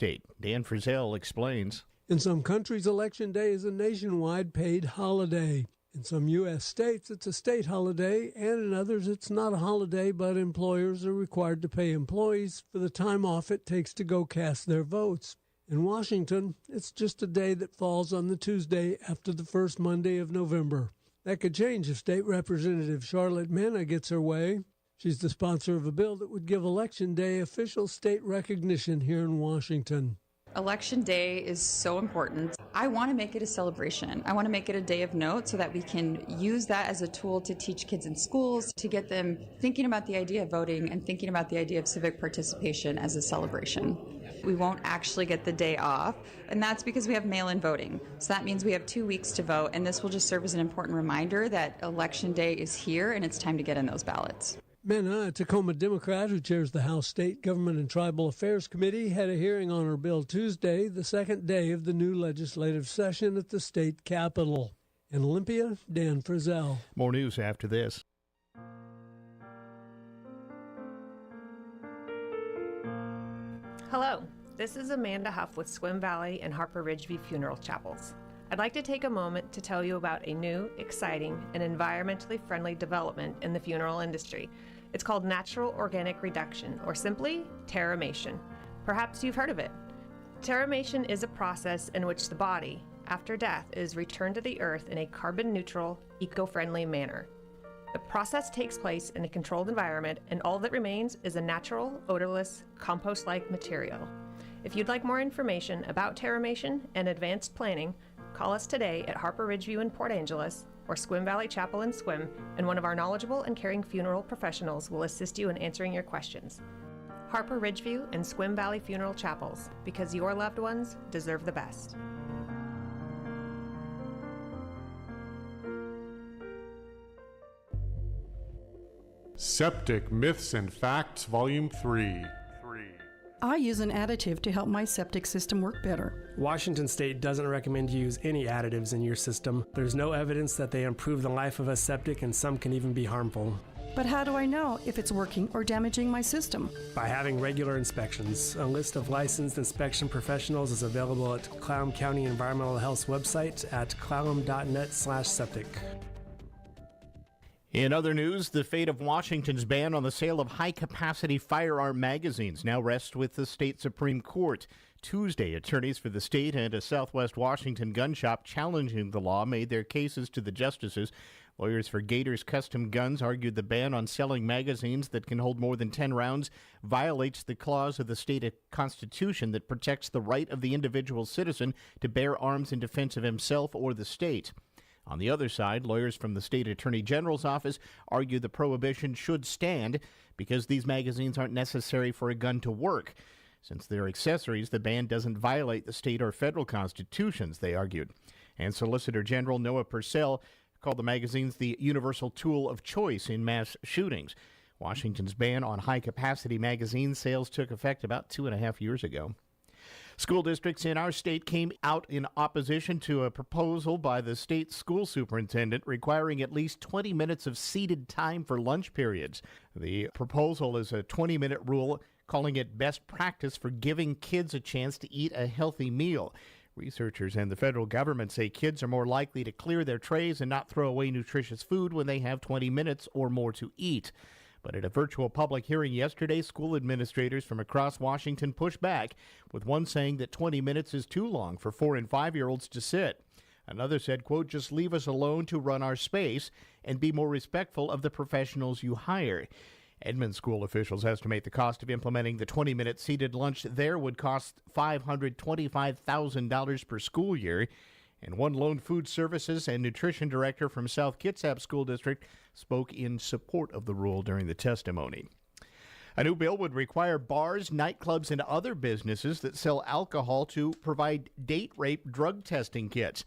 state. Dan Frizzell explains. In some countries, Election Day is a nationwide paid holiday. In some U.S. states, it's a state holiday, and in others, it's not a holiday, but employers are required to pay employees for the time off it takes to go cast their votes. In Washington, it's just a day that falls on the Tuesday after the first Monday of November. That could change if State Representative Charlotte Mena gets her way. She's the sponsor of a bill that would give Election Day official state recognition here in Washington. Election Day is so important. I want to make it a celebration. I want to make it a day of note so that we can use that as a tool to teach kids in schools, to get them thinking about the idea of voting and thinking about the idea of civic participation as a celebration. We won't actually get the day off, and that's because we have mail-in voting. So that means we have 2 weeks to vote, and this will just serve as an important reminder that Election Day is here and it's time to get in those ballots. Mena, a Tacoma Democrat who chairs the House State Government and Tribal Affairs Committee, had a hearing on her bill Tuesday, the second day of the new legislative session at the state capitol. In Olympia, Dan Frizzell. More news after this. Hello, this is Amanda Huff with Swim Valley and Harper Ridgeview Funeral Chapels. I'd like to take a moment to tell you about a new, exciting, and environmentally friendly development in the funeral industry. It's called natural organic reduction, or simply terramation. Perhaps you've heard of it. Terramation is a process in which the body, after death, is returned to the earth in a carbon-neutral, eco-friendly manner. The process takes place in a controlled environment, and all that remains is a natural, odorless, compost-like material. If you'd like more information about terramation and advanced planning, call us today at Harper Ridgeview in Port Angeles or Swim Valley Chapel in Swim, and one of our knowledgeable and caring funeral professionals will assist you in answering your questions. Harper Ridgeview and Swim Valley Funeral Chapels, because your loved ones deserve the best. Septic Myths and Facts, Volume 3. I use an additive to help my septic system work better. Washington State doesn't recommend you use any additives in your system. There's no evidence that they improve the life of a septic, and some can even be harmful. But how do I know if it's working or damaging my system? By having regular inspections. A list of licensed inspection professionals is available at Clallam County Environmental Health's website at clallam.net/septic. In other news, the fate of Washington's ban on the sale of high-capacity firearm magazines now rests with the state Supreme Court. Tuesday, attorneys for the state and a Southwest Washington gun shop challenging the law made their cases to the justices. Lawyers for Gators Custom Guns argued the ban on selling magazines that can hold more than 10 rounds violates the clause of the state constitution that protects the right of the individual citizen to bear arms in defense of himself or the state. On the other side, lawyers from the state attorney general's office argue the prohibition should stand because these magazines aren't necessary for a gun to work. Since they're accessories, the ban doesn't violate the state or federal constitutions, they argued. And Solicitor General Noah Purcell called the magazines the universal tool of choice in mass shootings. Washington's ban on high-capacity magazine sales took effect about 2.5 years ago. School districts in our state came out in opposition to a proposal by the state school superintendent requiring at least 20 minutes of seated time for lunch periods. The proposal is a 20-minute rule, calling it best practice for giving kids a chance to eat a healthy meal. Researchers and the federal government say kids are more likely to clear their trays and not throw away nutritious food when they have 20 minutes or more to eat. But at a virtual public hearing yesterday, school administrators from across Washington pushed back, with one saying that 20 minutes is too long for 4- and 5-year-olds to sit. Another said, quote, just leave us alone to run our space and be more respectful of the professionals you hire. Edmond school officials estimate the cost of implementing the 20-minute seated lunch there would cost $525,000 per school year. And one lone food services and nutrition director from South Kitsap School District spoke in support of the rule during the testimony. A new bill would require bars, nightclubs, and other businesses that sell alcohol to provide date rape drug testing kits.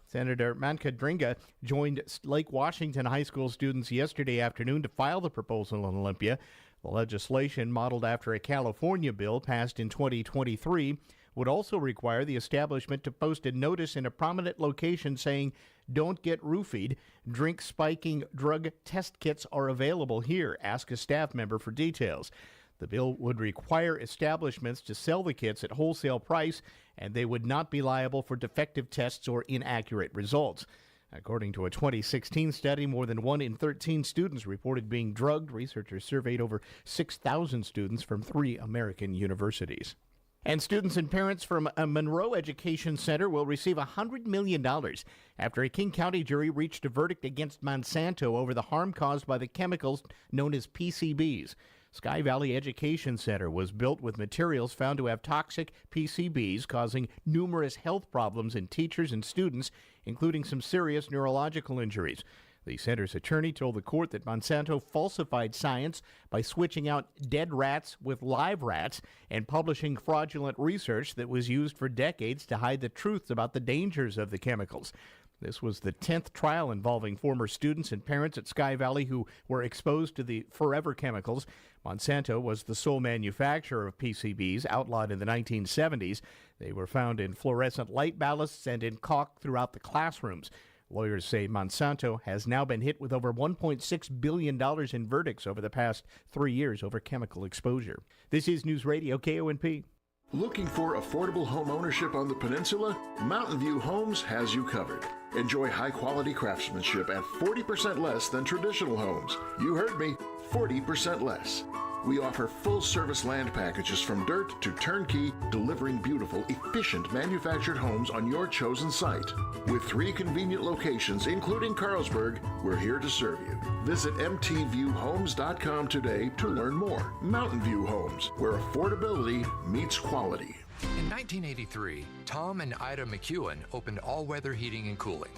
Senator Manka Dringa joined Lake Washington High School students yesterday afternoon to file the proposal in Olympia. The legislation, modeled after a California bill passed in 2023, would also require the establishment to post a notice in a prominent location saying, don't get roofied. Drink-spiking drug test kits are available here. Ask a staff member for details. The bill would require establishments to sell the kits at wholesale price, and they would not be liable for defective tests or inaccurate results. According to a 2016 study, more than 1 in 13 students reported being drugged. Researchers surveyed over 6,000 students from 3 American universities. And students and parents from a Monroe Education Center will receive $100 million after a King County jury reached a verdict against Monsanto over the harm caused by the chemicals known as PCBs. Sky Valley Education Center was built with materials found to have toxic PCBs, causing numerous health problems in teachers and students, including some serious neurological injuries. The center's attorney told the court that Monsanto falsified science by switching out dead rats with live rats and publishing fraudulent research that was used for decades to hide the truths about the dangers of the chemicals. This was the 10th trial involving former students and parents at Sky Valley who were exposed to the forever chemicals. Monsanto was the sole manufacturer of PCBs, outlawed in the 1970s. They were found in fluorescent light ballasts and in caulk throughout the classrooms. Lawyers say Monsanto has now been hit with over $1.6 billion in verdicts over the past 3 years over chemical exposure. This is Newsradio KONP. Looking for affordable home ownership on the peninsula? Mountain View Homes has you covered. Enjoy high-quality craftsmanship at 40% less than traditional homes. You heard me, 40% less. We offer full-service land packages from dirt to turnkey, delivering beautiful, efficient manufactured homes on your chosen site. With 3 convenient locations, including Carlsberg, we're here to serve you. Visit mtviewhomes.com today to learn more. Mountain View Homes, where affordability meets quality. In 1983, Tom and Ida McEwen opened All Weather Heating and Cooling.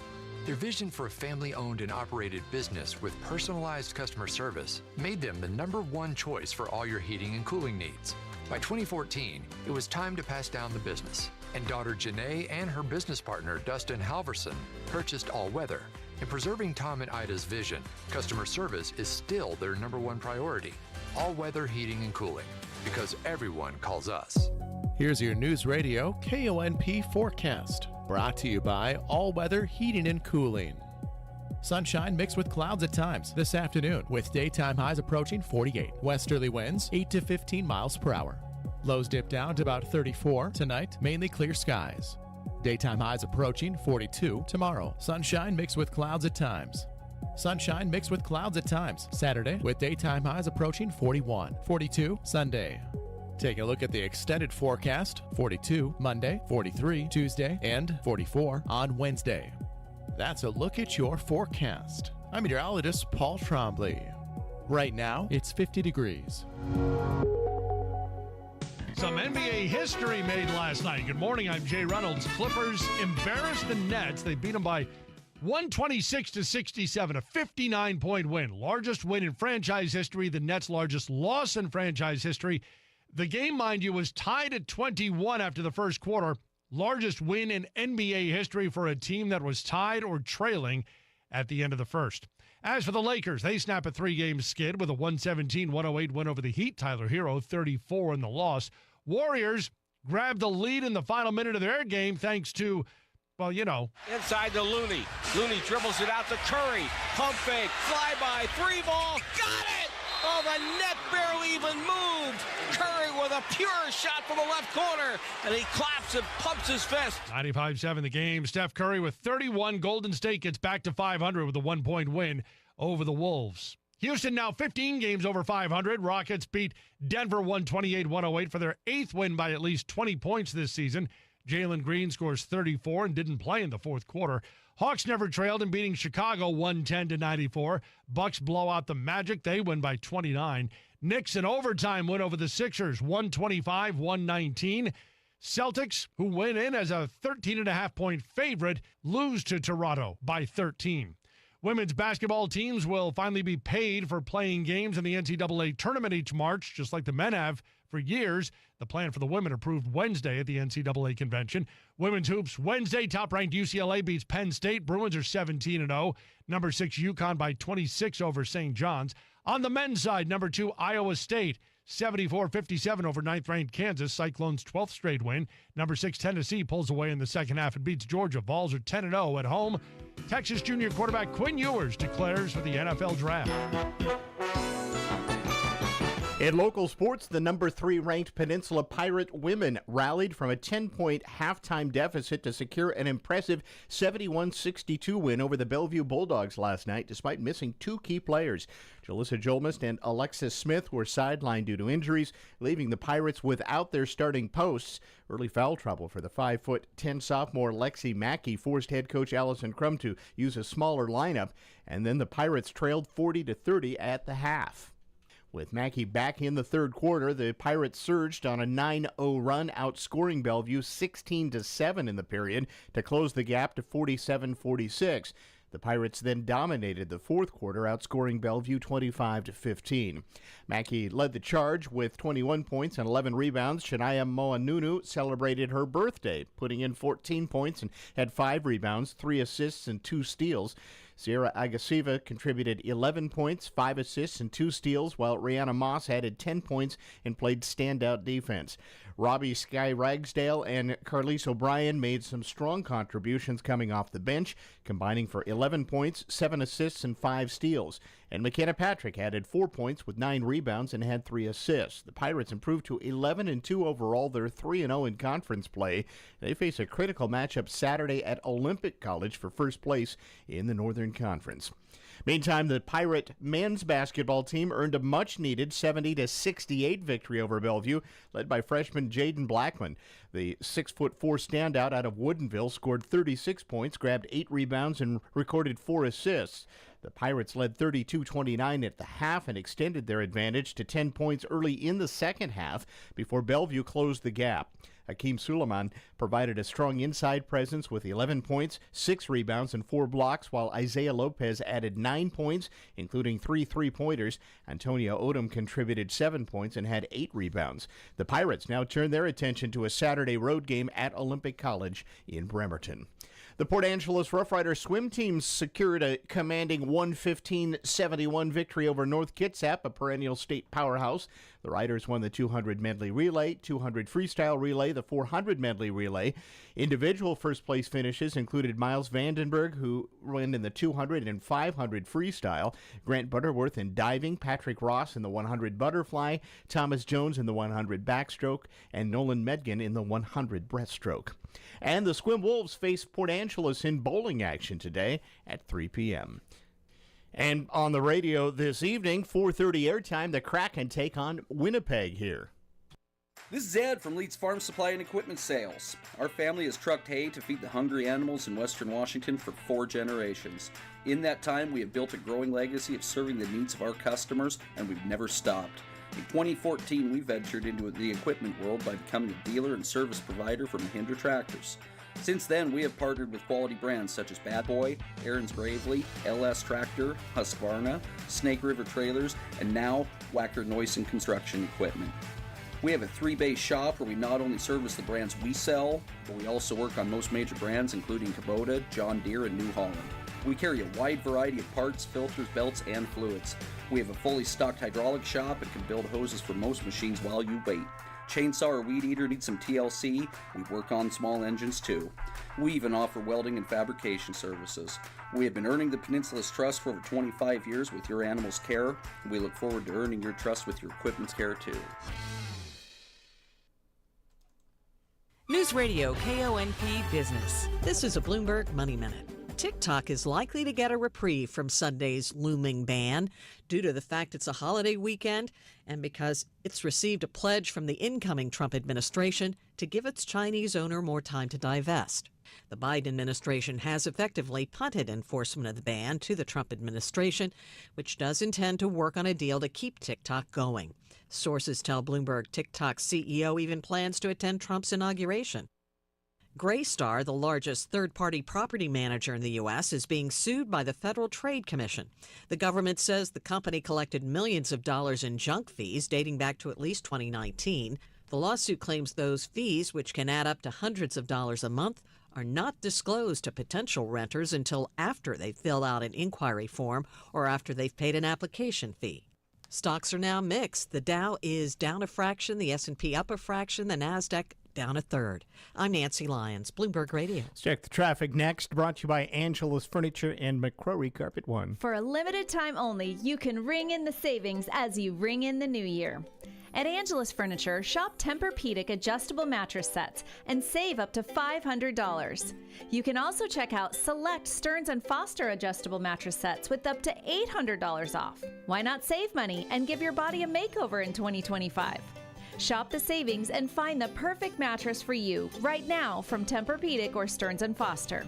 Their vision for a family-owned and operated business with personalized customer service made them the #1 choice for all your heating and cooling needs. By 2014, it was time to pass down the business, and daughter Janae and her business partner Dustin Halverson purchased All Weather. In preserving Tom and Ida's vision, customer service is still their #1 priority. All Weather Heating and Cooling, because everyone calls us. Here's your News Radio KONP forecast, brought to you by All Weather Heating and Cooling. Sunshine mixed with clouds at times this afternoon, with daytime highs approaching 48. Westerly winds 8 to 15 miles per hour. Lows dip down to about 34 tonight, mainly clear skies. Daytime highs approaching 42 tomorrow. Sunshine mixed with clouds at times. Sunshine mixed with clouds at times Saturday, with daytime highs approaching 41. 42 Sunday. Take a look at the extended forecast: 42 Monday, 43 Tuesday, and 44 on Wednesday. That's a look at your forecast. I'm meteorologist Paul Trombley. Right now, it's 50 degrees. Some NBA history made last night. Good morning, I'm Jay Reynolds. Clippers embarrassed the Nets. They beat them by 126-67, a 59-point win. Largest win in franchise history, the Nets' largest loss in franchise history. The game, mind you, was tied at 21 after the first quarter. Largest win in NBA history for a team that was tied or trailing at the end of the first. As for the Lakers, they snap a 3-game skid with a 117-108 win over the Heat. Tyler Hero, 34 in the loss. Warriors grabbed the lead in the final minute of their game thanks to, well, you know. Inside to Looney. Looney dribbles it out to Curry. Pump fake, flyby, 3-ball, got it! Oh, the net barely even moved. Curry with a pure shot from the left corner, and he claps and pumps his fist. 95-7 the game. Steph Curry with 31. Golden State gets back to 500 with a 1-point win over the Wolves. Houston now 15 games over 500. Rockets beat Denver 128-108 for their 8th win by at least 20 points this season. Jalen Green scores 34 and didn't play in the fourth quarter. Hawks never trailed in beating Chicago 110-94. Bucks blow out the Magic. They win by 29. Knicks in overtime win over the Sixers 125-119. Celtics, who went in as a 13.5-point favorite, lose to Toronto by 13. Women's basketball teams will finally be paid for playing games in the NCAA tournament each March, just like the men have for years. The plan for the women approved Wednesday at the NCAA convention. Women's hoops Wednesday, top-ranked UCLA beats Penn State. Bruins are 17-0. Number 6 UConn by 26 over St. John's. On the men's side, number 2 Iowa State 74-57 over 9th-ranked Kansas. Cyclones' 12th straight win. Number 6 Tennessee pulls away in the second half and beats Georgia. Vols are 10-0 at home. Texas junior quarterback Quinn Ewers declares for the NFL draft. In local sports, the number 3 ranked Peninsula Pirate women rallied from a 10-point halftime deficit to secure an impressive 71-62 win over the Bellevue Bulldogs last night, despite missing 2 key players. Jalissa Jolmist and Alexis Smith were sidelined due to injuries, leaving the Pirates without their starting posts. Early foul trouble for the 5'10" sophomore Lexi Mackey forced head coach Allison Crum to use a smaller lineup, and then the Pirates trailed 40-30 at the half. With Mackey back in the third quarter, the Pirates surged on a 9-0 run, outscoring Bellevue 16-7 in the period to close the gap to 47-46. The Pirates then dominated the fourth quarter, outscoring Bellevue 25-15. Mackey led the charge with 21 points and 11 rebounds. Shania Moanunu celebrated her birthday, putting in 14 points and had 5 rebounds, 3 assists, and 2 steals. Sierra Agasiva contributed 11 points, 5 assists, and 2 steals, while Rihanna Moss added 10 points and played standout defense. Robbie Sky Ragsdale and Carlise O'Brien made some strong contributions coming off the bench, combining for 11 points, 7 assists, and 5 steals. And McKenna Patrick added 4 points with 9 rebounds and had 3 assists. The Pirates improved to 11-2 overall. They're 3-0 in conference play. They face a critical matchup Saturday at Olympic College for first place in the Northern Conference. Meantime, the Pirate men's basketball team earned a much-needed 70-68 victory over Bellevue, led by freshman Jaden Blackman. The 6'4" standout out of Woodinville scored 36 points, grabbed 8 rebounds, and recorded 4 assists. The Pirates led 32-29 at the half and extended their advantage to 10 points early in the second half before Bellevue closed the gap. Hakeem Suleiman provided a strong inside presence with 11 points, 6 rebounds, and 4 blocks, while Isaiah Lopez added 9 points, including 3 3-pointers. Antonio Odom contributed 7 points and had 8 rebounds. The Pirates now turn their attention to a Saturday road game at Olympic College in Bremerton. The Port Angeles Rough Riders swim team secured a commanding 115-71 victory over North Kitsap, a perennial state powerhouse. The Riders won the 200 medley relay, 200 freestyle relay, the 400 medley relay. Individual first-place finishes included Miles Vandenberg, who won in the 200 and 500 freestyle, Grant Butterworth in diving, Patrick Ross in the 100 butterfly, Thomas Jones in the 100 backstroke, and Nolan Medgan in the 100 breaststroke. And the Squim Wolves face Port Angeles in bowling action today at 3 p.m. And on the radio this evening, 4:30 airtime, the Kraken take on Winnipeg here. This is Ed from Leeds Farm Supply and Equipment Sales. Our family has trucked hay to feed the hungry animals in Western Washington for 4 generations. In that time, we have built a growing legacy of serving the needs of our customers, and we've never stopped. In 2014, we ventured into the equipment world by becoming a dealer and service provider for Mahindra Tractors. Since then, we have partnered with quality brands such as Bad Boy, Aaron's Bravely, LS Tractor, Husqvarna, Snake River Trailers, and now Wacker Neuson Construction Equipment. We have a 3-bay shop where we not only service the brands we sell, but we also work on most major brands including Kubota, John Deere, and New Holland. We carry a wide variety of parts, filters, belts, and fluids. We have a fully stocked hydraulic shop and can build hoses for most machines while you wait. Chainsaw or weed eater needs some TLC, we work on small engines too. We even offer welding and fabrication services. We have been earning the Peninsula's trust for over 25 years with your animal's care. We look forward to earning your trust with your equipment's care too. Newsradio KONP Business. This is a Bloomberg Money Minute. TikTok is likely to get a reprieve from Sunday's looming ban due to the fact it's a holiday weekend and because it's received a pledge from the incoming Trump administration to give its Chinese owner more time to divest. The Biden administration has effectively punted enforcement of the ban to the Trump administration, which does intend to work on a deal to keep TikTok going. Sources tell Bloomberg TikTok's CEO even plans to attend Trump's inauguration. Greystar, the largest third-party property manager in the U.S., is being sued by the Federal Trade Commission. The government says the company collected millions of dollars in junk fees dating back to at least 2019. The lawsuit claims those fees, which can add up to hundreds of dollars a month, are not disclosed to potential renters until after they fill out an inquiry form or after they've paid an application fee. Stocks are now mixed. The Dow is down a fraction, the S&P up a fraction, the NASDAQ down a third. I'm Nancy Lyons, Bloomberg Radio. Let's check the traffic next. Brought to you by Angela's Furniture and McCrory Carpet One. For a limited time only, you can ring in the savings as you ring in the new year. At Angela's Furniture, shop Tempur-Pedic adjustable mattress sets and save up to $500. You can also check out select Stearns & Foster adjustable mattress sets with up to $800 off. Why not save money and give your body a makeover in 2025? Shop the savings and find the perfect mattress for you right now from Tempur-Pedic or Stearns & Foster.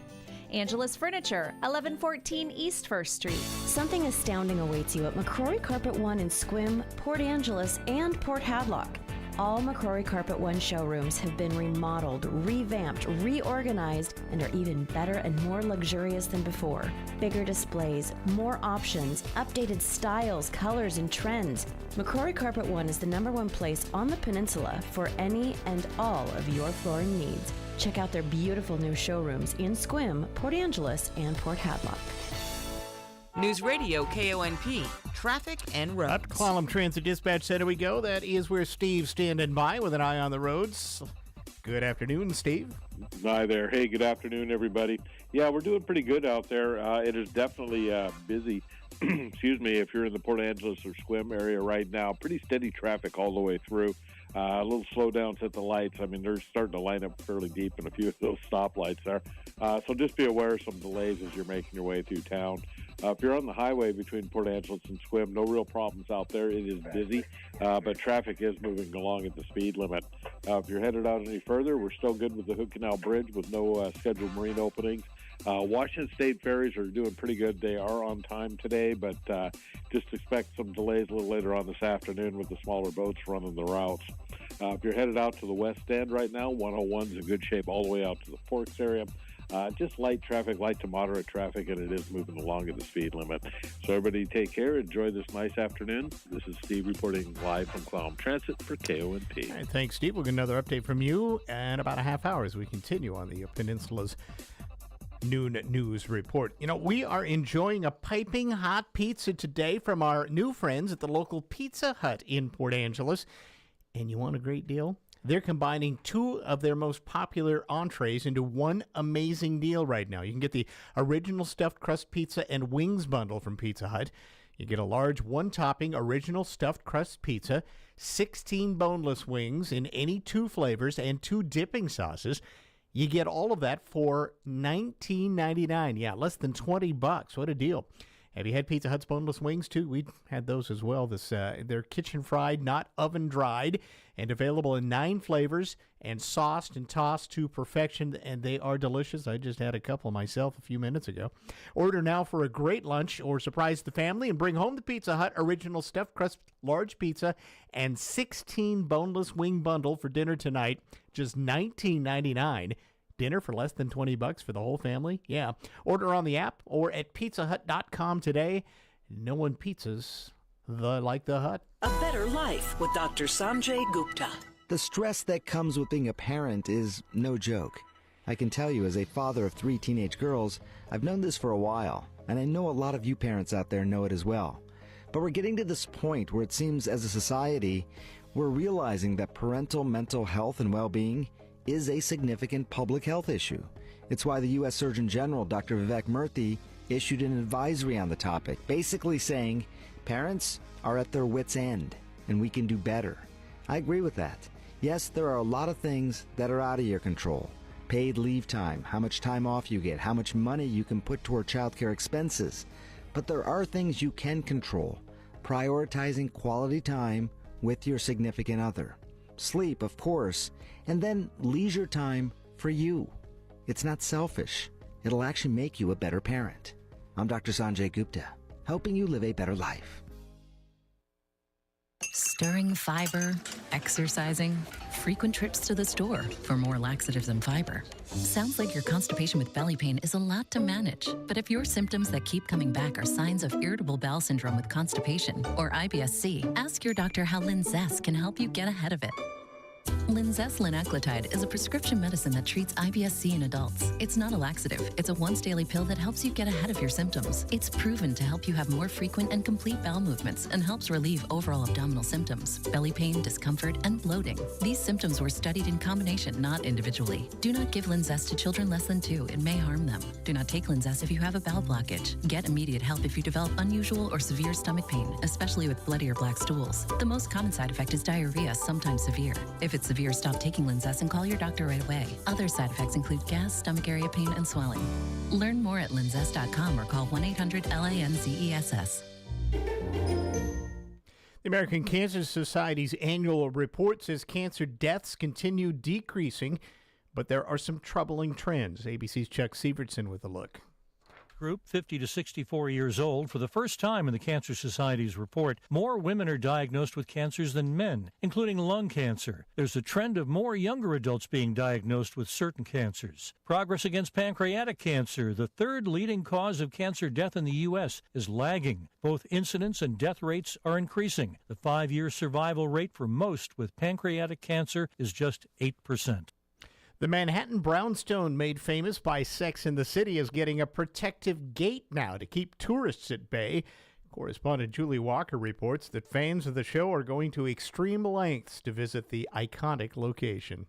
Angela's Furniture, 1114 East 1st Street. Something astounding awaits you at McCrory Carpet One in Sequim, Port Angeles, and Port Hadlock. All McCrory Carpet One showrooms have been remodeled, revamped, reorganized, and are even better and more luxurious than before. Bigger displays, more options, updated styles, colors, and trends. McCrory Carpet One is the #1 place on the peninsula for any and all of your flooring needs. Check out their beautiful new showrooms in Sequim, Port Angeles, and Port Hadlock. Newsradio KONP, traffic and roads. Up to Clallam Transit Dispatch Center we go. That is where Steve's standing by with an eye on the roads. Good afternoon, Steve. Hi there. Hey, good afternoon, everybody. Yeah, we're doing pretty good out there. It is definitely busy. Excuse me, if you're in the Port Angeles or Sequim area right now, pretty steady traffic all the way through. A little slowdowns at the lights. I mean, they're starting to line up fairly deep in a few of those stoplights there. So just be aware of some delays as you're making your way through town. If you're on the highway between Port Angeles and Sequim, no real problems out there. It is busy, but traffic is moving along at the speed limit. If you're headed out any further, we're still good with the Hood Canal Bridge with no scheduled marine openings. Washington State ferries are doing pretty good. They are on time today, but just expect some delays a little later on this afternoon with the smaller boats running the routes. If you're headed out to the west end right now, 101's in good shape all the way out to the Forks area. Just light traffic, light to moderate traffic, and it is moving along at the speed limit. So everybody take care. Enjoy this nice afternoon. This is Steve reporting live from Clallam Transit for KONP. All right, thanks, Steve. We'll get another update from you in about a half hour as we continue on the Peninsula's noon news report. You know, we are enjoying a piping hot pizza today from our new friends at the local Pizza Hut in Port Angeles. And you want a great deal? They're combining two of their most popular entrees into one amazing deal right now. You can get the original stuffed crust pizza and wings bundle from Pizza Hut. You get a large one-topping original stuffed crust pizza, 16 boneless wings in any two flavors, and 2 dipping sauces. You get all of that for $19.99. Yeah, less than $20. What a deal. Have you had Pizza Hut's boneless wings, too? We had those as well. They're kitchen-fried, not oven-dried, and available in 9 flavors and sauced and tossed to perfection, and they are delicious. I just had a couple myself a few minutes ago. Order now for a great lunch or surprise the family and bring home the Pizza Hut original stuffed crust large pizza and 16 boneless wing bundle for dinner tonight, just $19.99. Dinner for less than $20 for the whole family? Yeah. Order on the app or at pizzahut.com today. No one pizzas like the Hut. A better life with Dr. Sanjay Gupta. The stress that comes with being a parent is no joke. I can tell you, as a father of 3 teenage girls, I've known this for a while, and I know a lot of you parents out there know it as well. But we're getting to this point where it seems as a society, we're realizing that parental mental health and well-being is a significant public health issue. It's why the U.S. Surgeon General, Dr. Vivek Murthy, issued an advisory on the topic, basically saying parents are at their wits' end and we can do better. I agree with that. Yes, there are a lot of things that are out of your control. Paid leave time, how much time off you get, how much money you can put toward childcare expenses. But there are things you can control. Prioritizing quality time with your significant other. Sleep, of course, and then leisure time for you. It's not selfish. It'll actually make you a better parent. I'm Dr. Sanjay Gupta, helping you live a better life. Stirring fiber, exercising, frequent trips to the store for more laxatives and fiber. Sounds like your constipation with belly pain is a lot to manage. But if your symptoms that keep coming back are signs of irritable bowel syndrome with constipation or IBS-C, ask your doctor how Linzess can help you get ahead of it. Linzess linaclotide is a prescription medicine that treats IBS-C in adults. It's not a laxative. It's a once-daily pill that helps you get ahead of your symptoms. It's proven to help you have more frequent and complete bowel movements and helps relieve overall abdominal symptoms, belly pain, discomfort, and bloating. These symptoms were studied in combination, not individually. Do not give Linzess to children less than 2. It may harm them. Do not take Linzess if you have a bowel blockage. Get immediate help if you develop unusual or severe stomach pain, especially with bloody or black stools. The most common side effect is diarrhea, sometimes severe. If it's severe, stop taking Linzess and call your doctor right away. Other side effects include gas, stomach area pain, and swelling. Learn more at linzess.com or call 1-800-LANZESS. The American Cancer Society's annual report says cancer deaths continue decreasing, but there are some troubling trends. ABC's Chuck Sievertson with a look. Group 50 to 64 years old. For the first time in the Cancer Society's report, more women are diagnosed with cancers than men, including lung cancer. There's a trend of more younger adults being diagnosed with certain cancers. Progress against pancreatic cancer, the third leading cause of cancer death in the U.S., is lagging. Both incidence and death rates are increasing. The 5-year survival rate for most with pancreatic cancer is just 8%. The Manhattan brownstone, made famous by Sex and the City, is getting a protective gate now to keep tourists at bay. Correspondent Julie Walker reports that fans of the show are going to extreme lengths to visit the iconic location.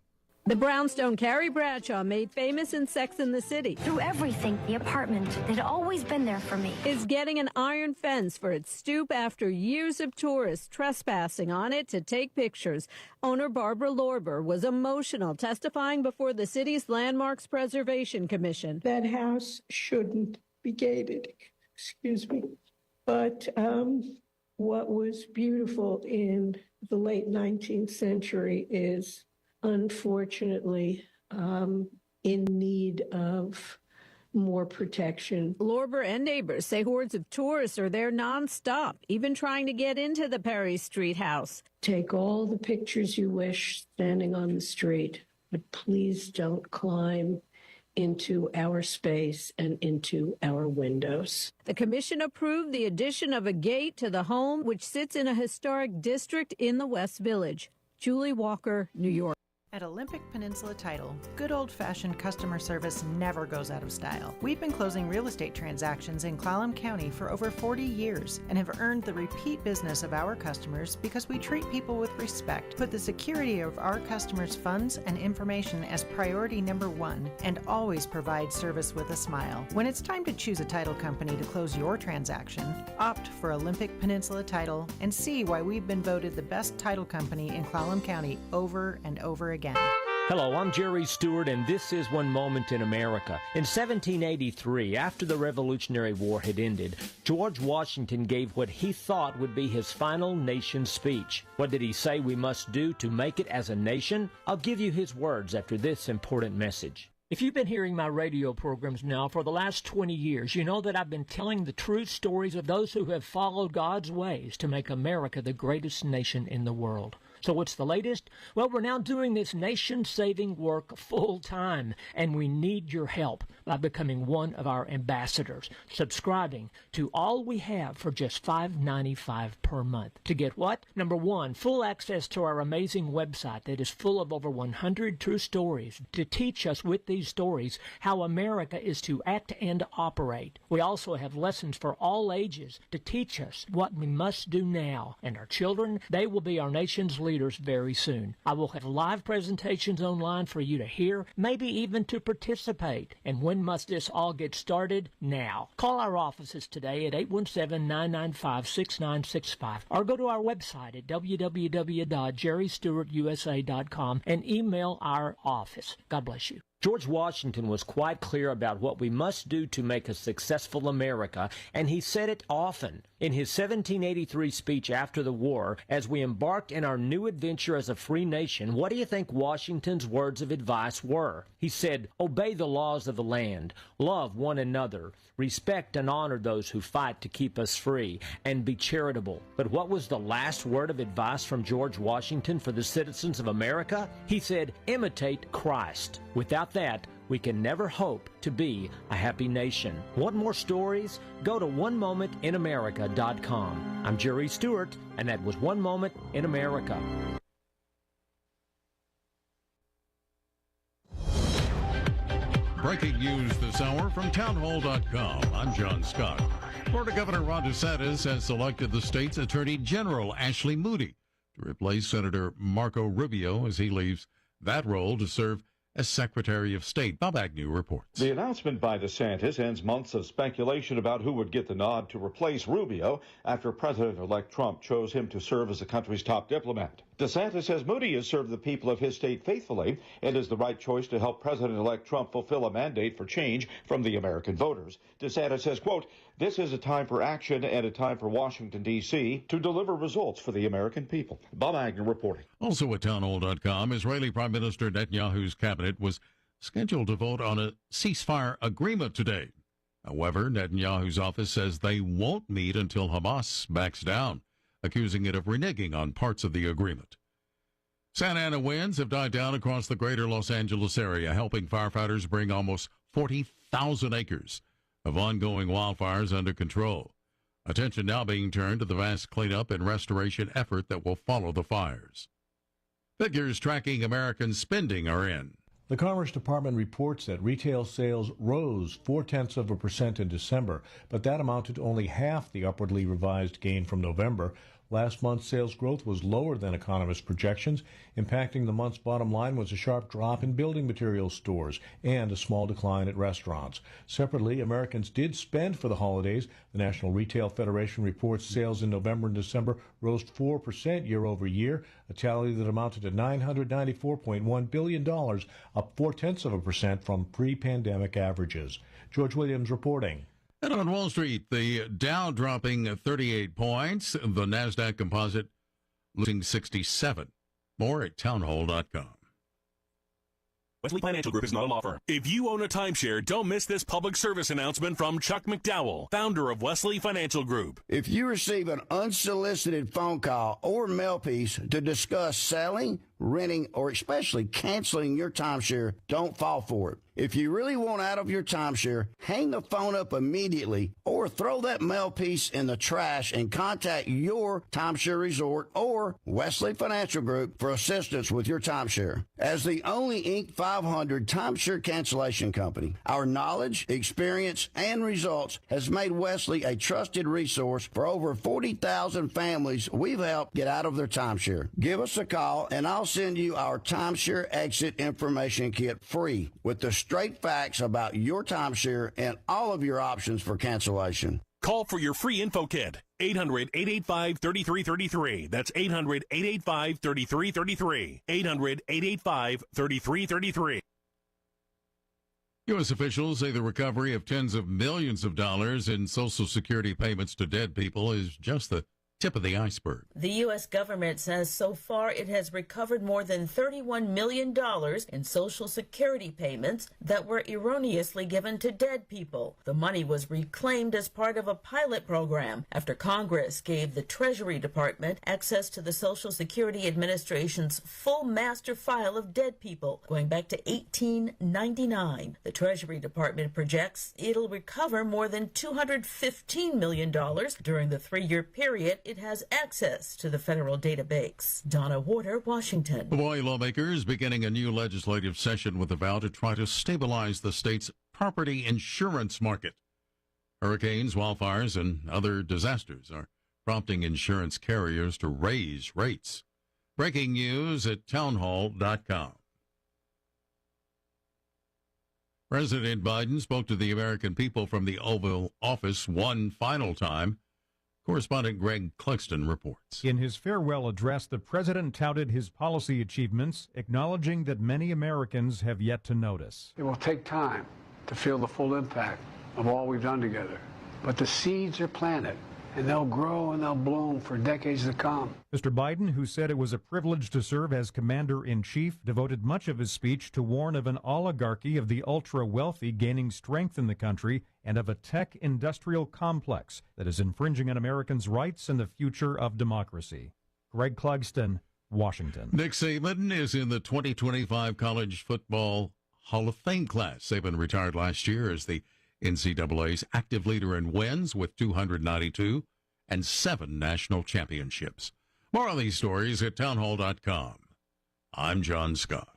The brownstone Carrie Bradshaw, made famous in Sex and the City. Through everything, the apartment that had always been there for me. Is getting an iron fence for its stoop after years of tourists trespassing on it to take pictures. Owner Barbara Lorber was emotional, testifying before the city's Landmarks Preservation Commission. That house shouldn't be gated, excuse me. But what was beautiful in the late 19th century is unfortunately in need of more protection. Lorber and neighbors say hordes of tourists are there nonstop, even trying to get into the Perry Street house. Take all the pictures you wish standing on the street, but please don't climb into our space and into our windows. The commission approved the addition of a gate to the home, which sits in a historic district in the West Village. Julie Walker, New York. At Olympic Peninsula Title, good old-fashioned customer service never goes out of style. We've been closing real estate transactions in Clallam County for over 40 years and have earned the repeat business of our customers because we treat people with respect, put the security of our customers' funds and information as priority number one, and always provide service with a smile. When it's time to choose a title company to close your transaction, opt for Olympic Peninsula Title and see why we've been voted the best title company in Clallam County over and over again. Hello, I'm Jerry Stewart, and this is One Moment in America. In 1783, after the Revolutionary War had ended, George Washington gave what he thought would be his final nation speech. What did he say we must do to make it as a nation? I'll give you his words after this important message. If you've been hearing my radio programs now for the last 20 years, you know that I've been telling the true stories of those who have followed God's ways to make America the greatest nation in the world. So what's the latest? Well, we're now doing this nation-saving work full-time, and we need your help by becoming one of our ambassadors, subscribing to All We Have for just $5.95 per month. To get what? Number one, full access to our amazing website that is full of over 100 true stories to teach us with these stories how America is to act and operate. We also have lessons for all ages to teach us what we must do now. And our children, they will be our nation's leaders very soon. I will have live presentations online for you to hear, maybe even to participate. And when must this all get started? Now. Call our offices today at 817-995-6965 or go to our website at www.jerrystewartusa.com and email our office. God bless you. George Washington was quite clear about what we must do to make a successful America, and he said it often. In his 1783 speech after the war, as we embarked in our new adventure as a free nation, what do you think Washington's words of advice were? He said, "Obey the laws of the land, love one another, respect and honor those who fight to keep us free, and be charitable." But what was the last word of advice from George Washington for the citizens of America? He said, "Imitate Christ." Without that, we can never hope to be a happy nation. Want more stories? Go to onemomentinamerica.com. I'm Jerry Stewart, and that was One Moment in America. Breaking news this hour from townhall.com. I'm John Scott. Florida Governor Ron DeSantis has selected the state's Attorney General, Ashley Moody, to replace Senator Marco Rubio as he leaves that role to serve as Secretary of State. Bob Agnew reports. The announcement by DeSantis ends months of speculation about who would get the nod to replace Rubio after President-elect Trump chose him to serve as the country's top diplomat. DeSantis says Moody has served the people of his state faithfully and is the right choice to help President-elect Trump fulfill a mandate for change from the American voters. DeSantis says, quote, "This is a time for action and a time for Washington, D.C. to deliver results for the American people." Bob Agnew reporting. Also at townhall.com, Israeli Prime Minister Netanyahu's cabinet was scheduled to vote on a ceasefire agreement today. However, Netanyahu's office says they won't meet until Hamas backs down, accusing it of reneging on parts of the agreement. Santa Ana winds have died down across the greater Los Angeles area, helping firefighters bring almost 40,000 acres of ongoing wildfires under control. Attention now being turned to the vast cleanup and restoration effort that will follow the fires. Figures tracking American spending are in. The Commerce Department reports that retail sales rose 0.4% in December, but that amounted to only half the upwardly revised gain from November. Last month's sales growth was lower than economists' projections. Impacting the month's bottom line was a sharp drop in building materials stores and a small decline at restaurants. Separately, Americans did spend for the holidays. The National Retail Federation reports sales in November and December rose 4% year over year, a tally that amounted to $994.1 billion, up 0.4% from pre-pandemic averages. George Williams reporting. And on Wall Street, the Dow dropping 38 points, the NASDAQ composite losing 67. More at townhall.com. Wesley Financial Group is not a law firm. If you own a timeshare, don't miss this public service announcement from Chuck McDowell, founder of Wesley Financial Group. If you receive an unsolicited phone call or mail piece to discuss selling, renting, or especially canceling your timeshare, don't fall for it. If you really want out of your timeshare, hang the phone up immediately or throw that mail piece in the trash and contact your timeshare resort or Wesley Financial Group for assistance with your timeshare. As the only Inc. 500 timeshare cancellation company, our knowledge, experience, and results has made Wesley a trusted resource for over 40,000 families we've helped get out of their timeshare. Give us a call and I'll send you our timeshare exit information kit free with the straight facts about your timeshare and all of your options for cancellation. Call for your free info kit. 800-885-3333. That's 800-885-3333. 800-885-3333. U.S. officials say the recovery of tens of millions of dollars in Social Security payments to dead people is just the tip of the iceberg. The U.S. government says so far it has recovered more than $31 million in Social Security payments that were erroneously given to dead people. The money was reclaimed as part of a pilot program after Congress gave the Treasury Department access to the Social Security Administration's full master file of dead people going back to 1899. The Treasury Department projects it'll recover more than $215 million during the 3-year period it has access to the federal database. Donna Warder, Washington. Hawaii lawmakers beginning a new legislative session with a vow to try to stabilize the state's property insurance market. Hurricanes, wildfires, and other disasters are prompting insurance carriers to raise rates. Breaking news at townhall.com. President Biden spoke to the American people from the Oval Office one final time. Correspondent Greg Clugston reports. In his farewell address, the president touted his policy achievements, acknowledging that many Americans have yet to notice. It will take time to feel the full impact of all we've done together, but the seeds are planted, and they'll grow and they'll bloom for decades to come. Mr. Biden, who said it was a privilege to serve as commander-in-chief, devoted much of his speech to warn of an oligarchy of the ultra-wealthy gaining strength in the country and of a tech-industrial complex that is infringing on Americans' rights and the future of democracy. Greg Clugston, Washington. Nick Saban is in the 2025 College Football Hall of Fame class. Saban retired last year as the NCAA's active leader in wins with 292 and 7 national championships. More on these stories at townhall.com. I'm John Scott.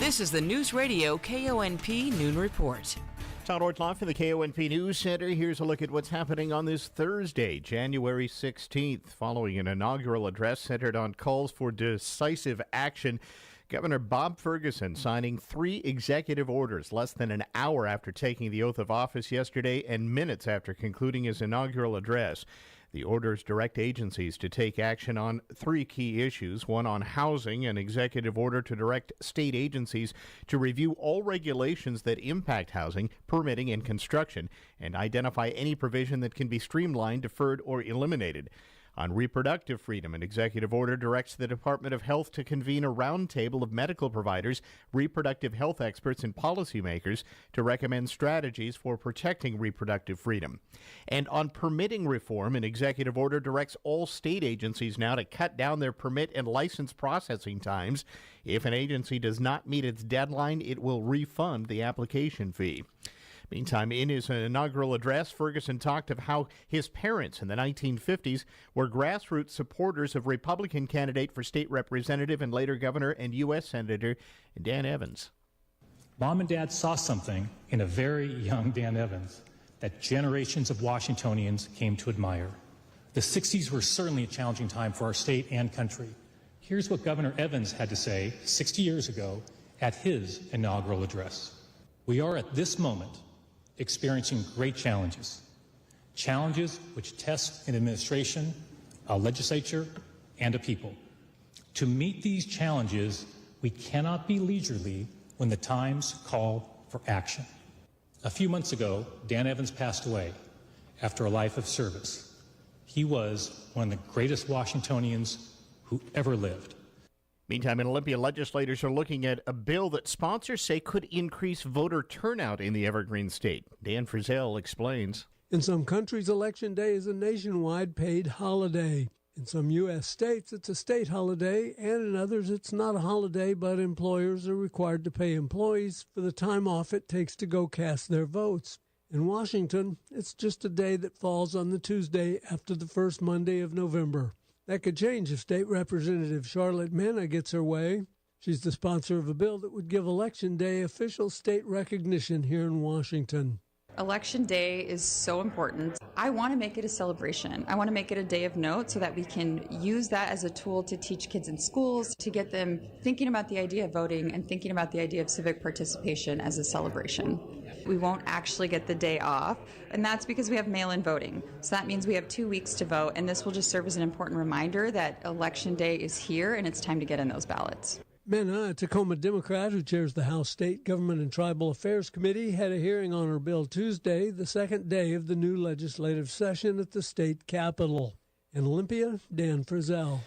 This This is the Newsradio KONP Noon Report. Todd Ortloff for the KONP News Center. Here's a look at what's happening on this Thursday, January 16th. Following an inaugural address centered on calls for decisive action, Governor Bob Ferguson signing 3 executive orders less than an hour after taking the oath of office yesterday and minutes after concluding his inaugural address. The orders direct agencies to take action on 3 key issues, one on housing, an executive order to direct state agencies to review all regulations that impact housing, permitting, and construction, and identify any provision that can be streamlined, deferred, or eliminated. On reproductive freedom, an executive order directs the Department of Health to convene a roundtable of medical providers, reproductive health experts, and policymakers to recommend strategies for protecting reproductive freedom. And on permitting reform, an executive order directs all state agencies now to cut down their permit and license processing times. If an agency does not meet its deadline, it will refund the application fee. Meantime, in his inaugural address, Ferguson talked of how his parents in the 1950s were grassroots supporters of Republican candidate for state representative and later governor and U.S. Senator Dan Evans. Mom and Dad saw something in a very young Dan Evans that generations of Washingtonians came to admire. The 60s were certainly a challenging time for our state and country. Here's what Governor Evans had to say 60 years ago at his inaugural address. We are at this moment experiencing great challenges which test an administration, a legislature, and a people. To meet these challenges, we cannot be leisurely when the times call for action. A few months ago, Dan Evans passed away after a life of service. He was one of the greatest Washingtonians who ever lived. Meantime, in Olympia, legislators are looking at a bill that sponsors say could increase voter turnout in the Evergreen State. Dan Frizzell explains. In some countries, Election Day is a nationwide paid holiday. In some U.S. states, it's a state holiday, and in others, it's not a holiday, but employers are required to pay employees for the time off it takes to go cast their votes. In Washington, it's just a day that falls on the Tuesday after the first Monday of November. That could change if State Representative Charlotte Mena gets her way. She's the sponsor of a bill that would give Election Day official state recognition here in Washington. Election Day is so important. I want to make it a celebration. I want to make it a day of note so that we can use that as a tool to teach kids in schools, to get them thinking about the idea of voting and thinking about the idea of civic participation as a celebration. We won't actually get the day off, and that's because we have mail-in voting. So that means we have 2 weeks to vote, and this will just serve as an important reminder that Election Day is here and it's time to get in those ballots. Mena, a Tacoma Democrat who chairs the House State Government and Tribal Affairs Committee, had a hearing on her bill Tuesday, the second day of the new legislative session at the state capitol. In Olympia, Dan Frizzell.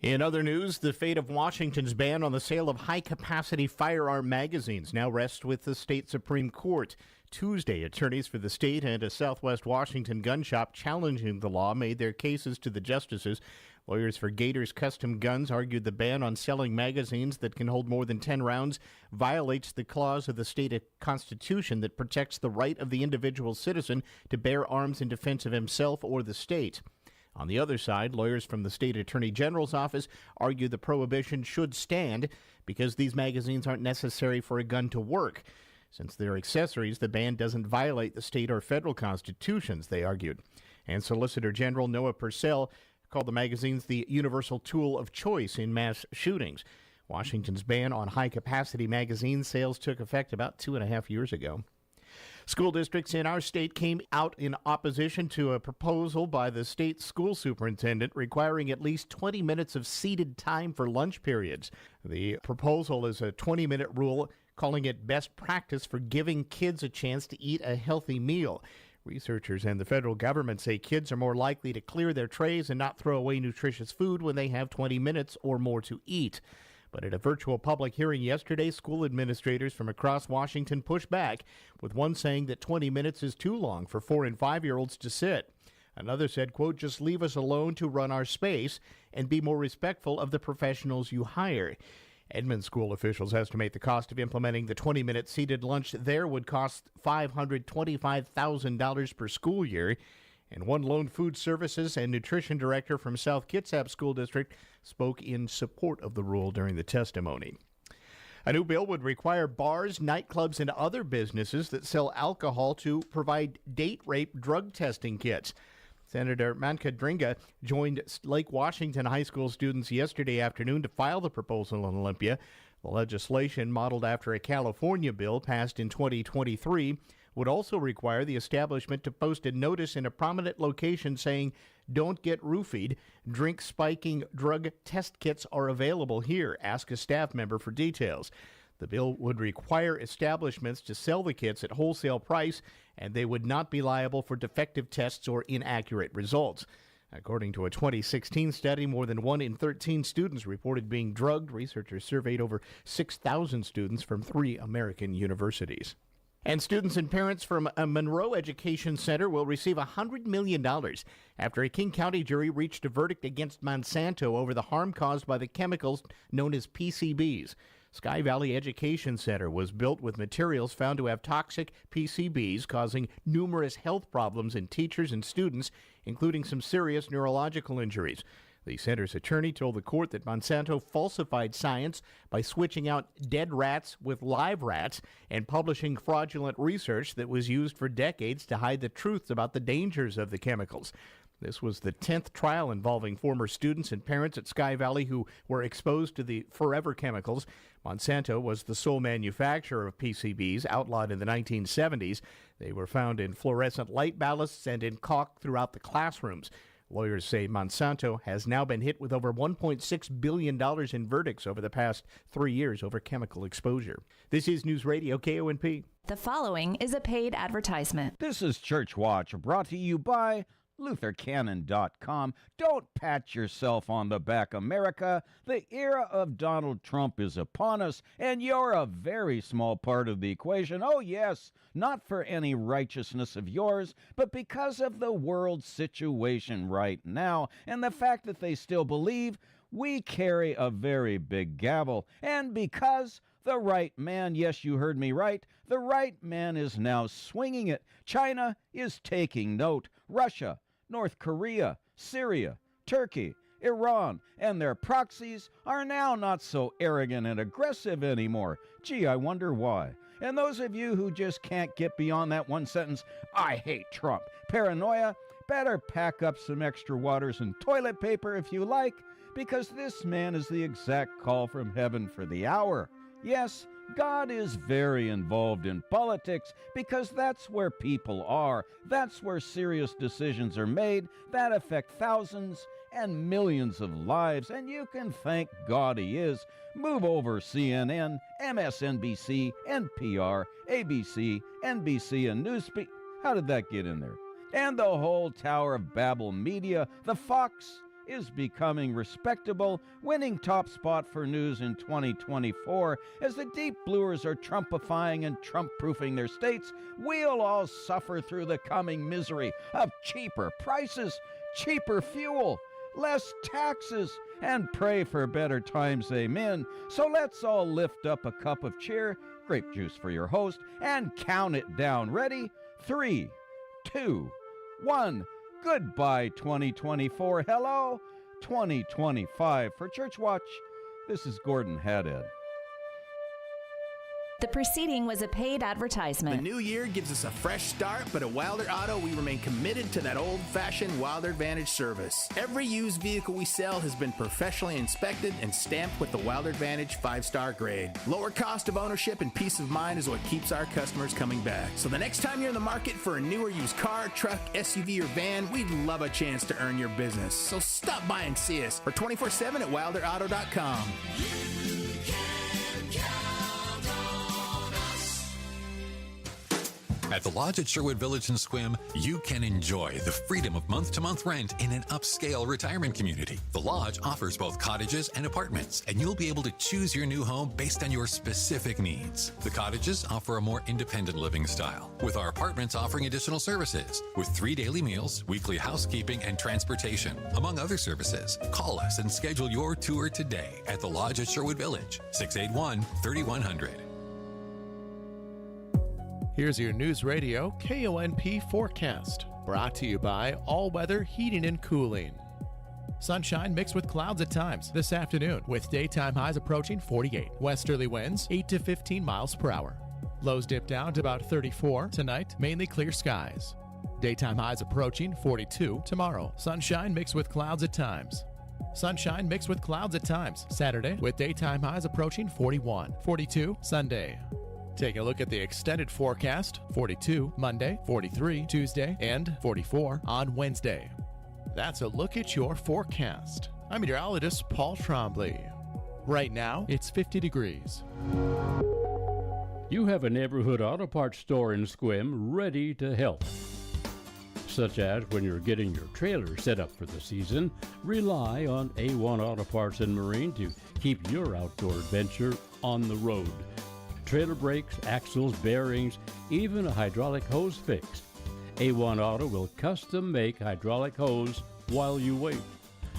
In other news, the fate of Washington's ban on the sale of high-capacity firearm magazines now rests with the state Supreme Court. Tuesday, attorneys for the state and a Southwest Washington gun shop challenging the law made their cases to the justices. Lawyers for Gators Custom Guns argued the ban on selling magazines that can hold more than 10 rounds violates the clause of the state constitution that protects the right of the individual citizen to bear arms in defense of himself or the state. On the other side, lawyers from the state attorney general's office argue the prohibition should stand because these magazines aren't necessary for a gun to work. Since they're accessories, the ban doesn't violate the state or federal constitutions, they argued. And Solicitor General Noah Purcell called the magazines the universal tool of choice in mass shootings. Washington's ban on high-capacity magazine sales took effect about 2.5 years ago. School districts in our state came out in opposition to a proposal by the state school superintendent requiring at least 20 minutes of seated time for lunch periods. The proposal is a 20-minute rule, calling it best practice for giving kids a chance to eat a healthy meal. Researchers and the federal government say kids are more likely to clear their trays and not throw away nutritious food when they have 20 minutes or more to eat. But at a virtual public hearing yesterday, school administrators from across Washington pushed back, with one saying that 20 minutes is too long for 4- and 5-year-olds to sit. Another said, quote, just leave us alone to run our space and be more respectful of the professionals you hire. Edmond school officials estimate the cost of implementing the 20-minute seated lunch there would cost $525,000 per school year. And one lone food services and nutrition director from South Kitsap School District spoke in support of the rule during the testimony. A new bill would require bars, nightclubs, and other businesses that sell alcohol to provide date rape drug testing kits. Senator Manka Dringa joined Lake Washington High School students yesterday afternoon to file the proposal in Olympia. The legislation, modeled after a California bill passed in 2023, would also require the establishment to post a notice in a prominent location saying, "Don't get roofied. Drink spiking drug test kits are available here. Ask a staff member for details." The bill would require establishments to sell the kits at wholesale price, and they would not be liable for defective tests or inaccurate results. According to a 2016 study, more than 1 in 13 students reported being drugged. Researchers surveyed over 6,000 students from 3 American universities. And students and parents from a Monroe Education Center will receive $100 million after a King County jury reached a verdict against Monsanto over the harm caused by the chemicals known as PCBs. Sky Valley Education Center was built with materials found to have toxic PCBs, causing numerous health problems in teachers and students, including some serious neurological injuries. The center's attorney told the court that Monsanto falsified science by switching out dead rats with live rats and publishing fraudulent research that was used for decades to hide the truth about the dangers of the chemicals. This was the 10th trial involving former students and parents at Sky Valley who were exposed to the forever chemicals. Monsanto was the sole manufacturer of PCBs, outlawed in the 1970s. They were found in fluorescent light ballasts and in caulk throughout the classrooms. Lawyers say Monsanto has now been hit with over $1.6 billion in verdicts over the past 3 years over chemical exposure. This is News Radio KONP. The following is a paid advertisement. This is Church Watch, brought to you by LutherCannon.com. Don't pat yourself on the back, America. The era of Donald Trump is upon us, and you're a very small part of the equation. Oh, yes, not for any righteousness of yours, but because of the world situation right now, and the fact that they still believe we carry a very big gavel, and because the right man, yes, you heard me right, the right man is now swinging it. China is taking note. Russia, North Korea, Syria, Turkey, Iran, and their proxies are now not so arrogant and aggressive anymore. Gee, I wonder why. And those of you who just can't get beyond that one sentence, "I hate Trump," paranoia, better pack up some extra waters and toilet paper if you like, because this man is the exact call from heaven for the hour. Yes, God is very involved in politics because that's where people are. That's where serious decisions are made that affect thousands and millions of lives. And you can thank God he is. Move over CNN, MSNBC, NPR, ABC, NBC, and Newspeak. How did that get in there? And the whole Tower of Babel media, the Fox, is becoming respectable, winning top spot for news in 2024. As the Deep Bluers are Trumpifying and Trump-proofing their states, we'll all suffer through the coming misery of cheaper prices, cheaper fuel, less taxes, and pray for better times, amen. So let's all lift up a cup of cheer, grape juice for your host, and count it down. Ready? 3, 2, 1. Goodbye, 2024. Hello, 2025. For Church Watch, this is Gordon Haddad. The preceding was a paid advertisement. The new year gives us a fresh start, but at Wilder Auto, we remain committed to that old-fashioned Wilder Advantage service. Every used vehicle we sell has been professionally inspected and stamped with the Wilder Advantage 5-star grade. Lower cost of ownership and peace of mind is what keeps our customers coming back. So the next time you're in the market for a new or used car, truck, SUV, or van, we'd love a chance to earn your business. So stop by and see us. We're 24/7 at wilderauto.com. At the Lodge at Sherwood Village in Sequim, you can enjoy the freedom of month-to-month rent in an upscale retirement community. The Lodge offers both cottages and apartments, and you'll be able to choose your new home based on your specific needs. The cottages offer a more independent living style, with our apartments offering additional services, with 3 daily meals, weekly housekeeping, and transportation, among other services. Call us and schedule your tour today at the Lodge at Sherwood Village, 681-3100. Here's your News Radio KONP forecast, brought to you by All Weather Heating and Cooling. Sunshine mixed with clouds at times this afternoon, with daytime highs approaching 48. Westerly winds 8 to 15 miles per hour. Lows dip down to about 34 tonight, mainly clear skies. Daytime highs approaching 42 tomorrow. Sunshine mixed with clouds at times. Sunshine mixed with clouds at times Saturday, with daytime highs approaching 41. 42 Sunday. Take a look at the extended forecast. 42 Monday, 43 Tuesday, and 44 on Wednesday. That's a look at your forecast. I'm meteorologist Paul Trombley. Right now, it's 50 degrees. You have a neighborhood auto parts store in Sequim ready to help. Such as when you're getting your trailer set up for the season, rely on A1 Auto Parts and Marine to keep your outdoor adventure on the road. Trailer brakes, axles, bearings, even a hydraulic hose fix. A1 Auto will custom make hydraulic hose while you wait.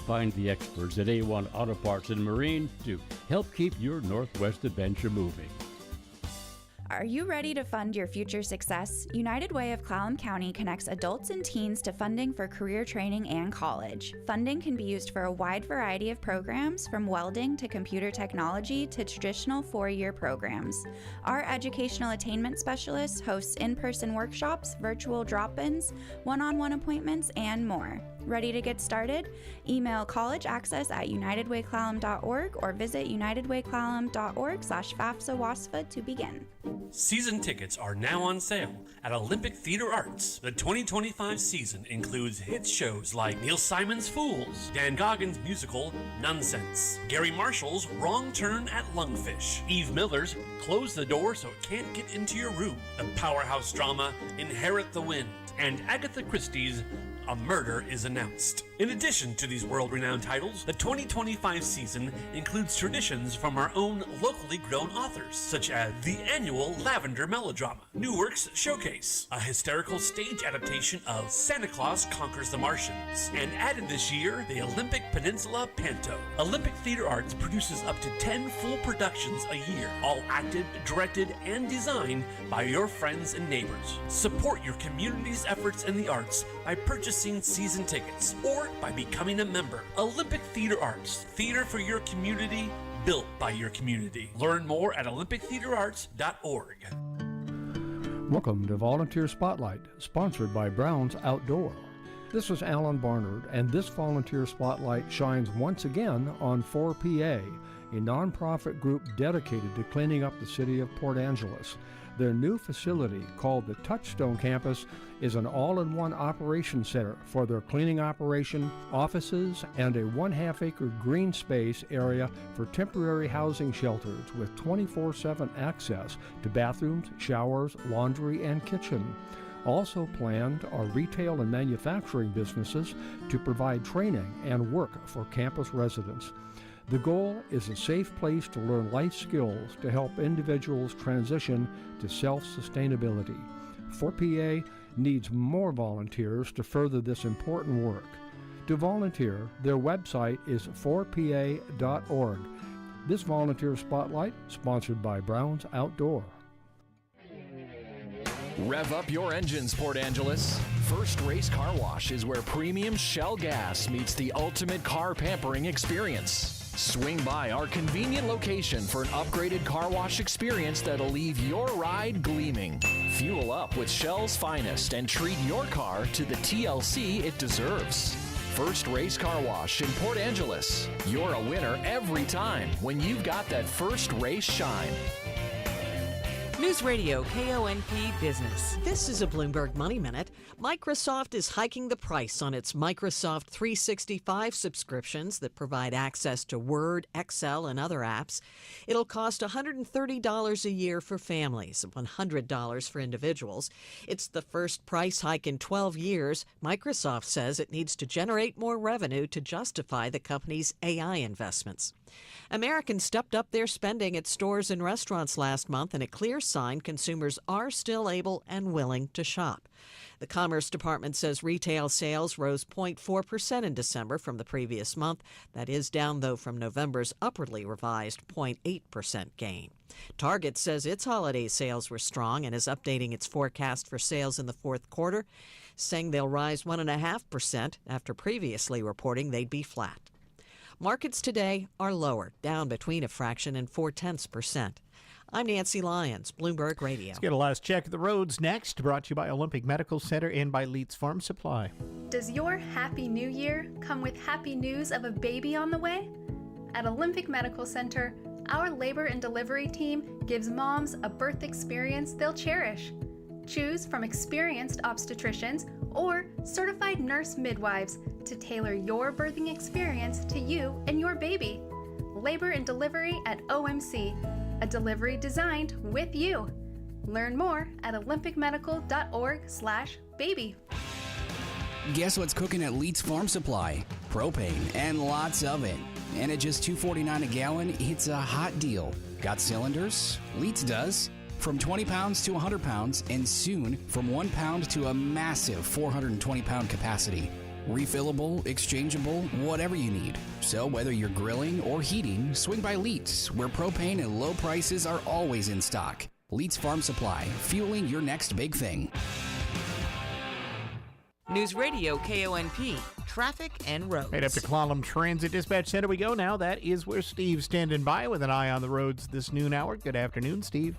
Find the experts at A1 Auto Parts and Marine to help keep your Northwest adventure moving. Are you ready to fund your future success? United Way of Clallam County connects adults and teens to funding for career training and college. Funding can be used for a wide variety of programs, from welding to computer technology to traditional four-year programs. Our educational attainment specialist hosts in-person workshops, virtual drop-ins, one-on-one appointments, and more. Ready to get started? Email collegeaccess@unitedwayclallam.org or visit unitedwayclallam.org/FAFSA-WASFA to begin. Season tickets are now on sale at Olympic Theater Arts. The 2025 season includes hit shows like Neil Simon's Fools, Dan Goggins' musical Nonsense, Gary Marshall's Wrong Turn at Lungfish, Eve Miller's Close the Door So It Can't Get Into Your Room, the powerhouse drama Inherit the Wind, and Agatha Christie's A Murder is Announced. In addition to these world-renowned titles, the 2025 season includes traditions from our own locally grown authors, such as the annual Lavender melodrama, New Works Showcase, a hysterical stage adaptation of Santa Claus Conquers the Martians, and added this year, the Olympic Peninsula Panto. Olympic Theater Arts produces up to 10 full productions a year, all acted, directed, and designed by your friends and neighbors. Support your community's efforts in the arts by purchasing season tickets or by becoming a member. Olympic Theater Arts, theater for your community, built by your community. Learn more at olympictheaterarts.org. Welcome to Volunteer Spotlight, sponsored by Brown's Outdoor. This is Alan Barnard, and this Volunteer Spotlight shines once again on 4PA, a nonprofit group dedicated to cleaning up the city of Port Angeles. Their new facility, called the Touchstone Campus, is an all-in-one operation center for their cleaning operation, offices, and a 1/2-acre green space area for temporary housing shelters with 24/7 access to bathrooms, showers, laundry, and kitchen. Also planned are retail and manufacturing businesses to provide training and work for campus residents. The goal is a safe place to learn life skills to help individuals transition to self-sustainability. 4PA needs more volunteers to further this important work. To volunteer, their website is 4pa.org. This Volunteer Spotlight, sponsored by Brown's Outdoor. Rev up your engines, Port Angeles. First Race Car Wash is where premium Shell gas meets the ultimate car pampering experience. Swing by our convenient location for an upgraded car wash experience that'll leave your ride gleaming. Fuel up with Shell's finest and treat your car to the TLC it deserves. First Race Car Wash in Port Angeles. You're a winner every time when you've got that first race shine. Newsradio KONP Business. This is a Bloomberg Money Minute. Microsoft is hiking the price on its Microsoft 365 subscriptions that provide access to Word, Excel, and other apps. It'll cost $130 a year for families, $100 for individuals. It's the first price hike in 12 years. Microsoft says it needs to generate more revenue to justify the company's AI investments. Americans stepped up their spending at stores and restaurants last month, and a clear sign consumers are still able and willing to shop. The Commerce Department says retail sales rose 0.4% in December from the previous month. That is down, though, from November's upwardly revised 0.8% gain. Target says its holiday sales were strong and is updating its forecast for sales in the fourth quarter, saying they'll rise 1.5% after previously reporting they'd be flat. Markets today are lower, down between a fraction and 0.4%. I'm Nancy Lyons, Bloomberg Radio. Let's get a last check of the roads next, brought to you by Olympic Medical Center and by Leeds Farm Supply. Does your Happy New Year come with happy news of a baby on the way? At Olympic Medical Center, our labor and delivery team gives moms a birth experience they'll cherish. Choose from experienced obstetricians or certified nurse midwives to tailor your birthing experience to you and your baby. Labor and delivery at OMC, a delivery designed with you. Learn more at olympicmedical.org/baby. Guess what's cooking at Leeds Farm Supply? Propane, and lots of it. And at just $2.49 a gallon, it's a hot deal. Got cylinders? Leeds does. From 20 pounds to 100 pounds, and soon from 1 pound to a massive 420-pound capacity. Refillable, exchangeable, whatever you need. So whether you're grilling or heating, swing by Leeds, where propane and low prices are always in stock. Leeds Farm Supply, fueling your next big thing. Newsradio KONP, traffic and roads. Right up to Clallam Transit Dispatch Center we go now. That is where Steve's standing by with an eye on the roads this noon hour. Good afternoon, Steve.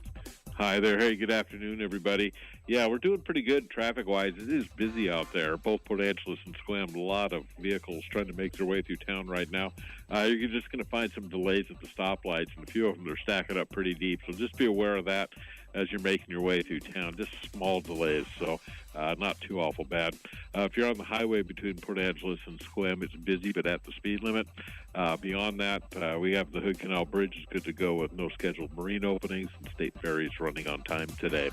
Hi there. Hey, good afternoon, everybody. Yeah, we're doing pretty good traffic-wise. It is busy out there. Both Port Angeles and Sequim, a lot of vehicles trying to make their way through town right now. You're just going to find some delays at the stoplights, and a few of them are stacking up pretty deep. So just be aware of that as you're making your way through town. Just small delays, so not too awful bad. If you're on the highway between Port Angeles and Sequim, it's busy, but at the speed limit. Beyond that, we have the Hood Canal Bridge is good to go with no scheduled marine openings, and state ferries running on time today.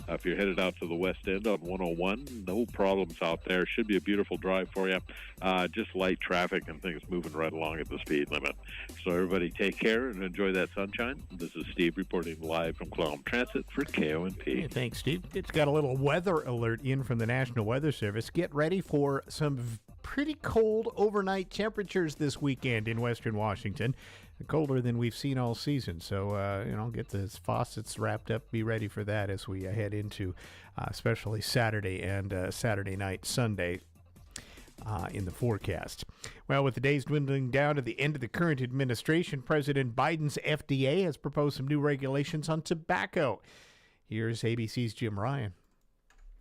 If you're headed out to the west end on 101, no problems out there. Should be a beautiful drive for you. Just light traffic and things moving right along at the speed limit. So everybody take care and enjoy that sunshine. This is Steve reporting live from Clallam Transit for KONP. Hey, thanks, Steve. It's got a little weather alert in from the National Weather Service. Get ready for some pretty cold overnight temperatures this weekend in Western Washington. Colder than we've seen all season. So, get the faucets wrapped up. Be ready for that as we head into especially Saturday and Saturday night, Sunday in the forecast. Well, with the days dwindling down to the end of the current administration, President Biden's FDA has proposed some new regulations on tobacco. Here's ABC's Jim Ryan.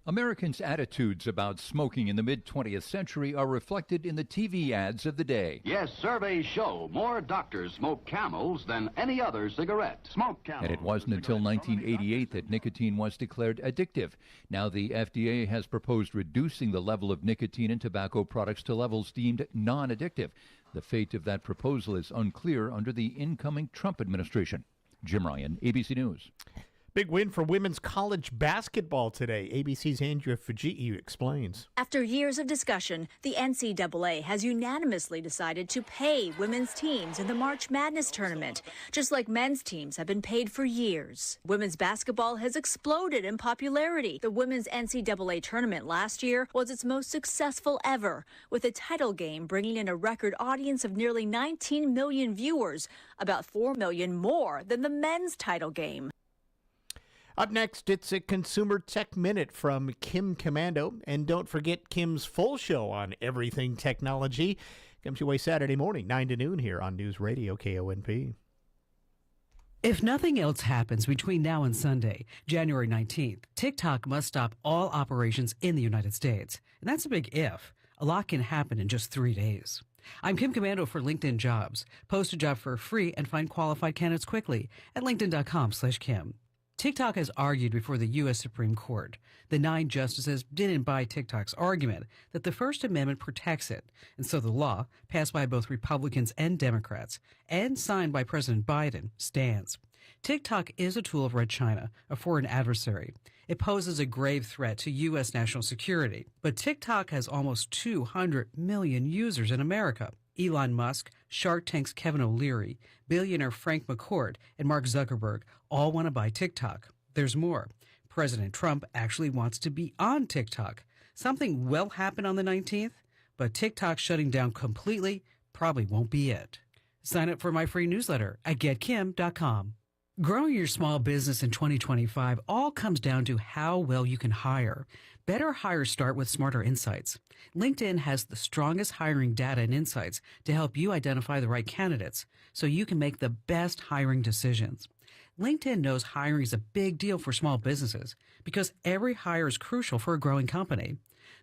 Americans' attitudes about smoking in the mid-20th century are reflected in the TV ads of the day. Yes, surveys show more doctors smoke Camels than any other cigarette. Smoke Camels. And it wasn't until 1988 that nicotine was declared addictive. Now the FDA has proposed reducing the level of nicotine in tobacco products to levels deemed non-addictive. The fate of that proposal is unclear under the incoming Trump administration. Jim Ryan, ABC News. Big win for women's college basketball today. ABC's Andrea Fujii explains. After years of discussion, the NCAA has unanimously decided to pay women's teams in the March Madness tournament, just like men's teams have been paid for years. Women's basketball has exploded in popularity. The women's NCAA tournament last year was its most successful ever, with the title game bringing in a record audience of nearly 19 million viewers, about 4 million more than the men's title game. Up next, it's a Consumer Tech Minute from Kim Commando. And don't forget Kim's full show on everything technology. Comes your way Saturday morning, 9 to noon here on News Radio KONP. If nothing else happens between now and Sunday, January 19th, TikTok must stop all operations in the United States. And that's a big if. A lot can happen in just 3 days. I'm Kim Commando for LinkedIn Jobs. Post a job for free and find qualified candidates quickly at linkedin.com/Kim. TikTok has argued before the U.S. Supreme Court. The 9 justices didn't buy TikTok's argument that the First Amendment protects it, and so the law, passed by both Republicans and Democrats, and signed by President Biden, stands. TikTok is a tool of Red China, a foreign adversary. It poses a grave threat to U.S. national security. But TikTok has almost 200 million users in America. Elon Musk, Shark Tank's Kevin O'Leary, billionaire Frank McCourt, and Mark Zuckerberg all want to buy TikTok. There's more. President Trump actually wants to be on TikTok. Something will happen on the 19th, but TikTok shutting down completely probably won't be it. Sign up for my free newsletter at getkim.com. Growing your small business in 2025 all comes down to how well you can hire. Better hires start with smarter insights. LinkedIn has the strongest hiring data and insights to help you identify the right candidates so you can make the best hiring decisions. LinkedIn knows hiring is a big deal for small businesses because every hire is crucial for a growing company.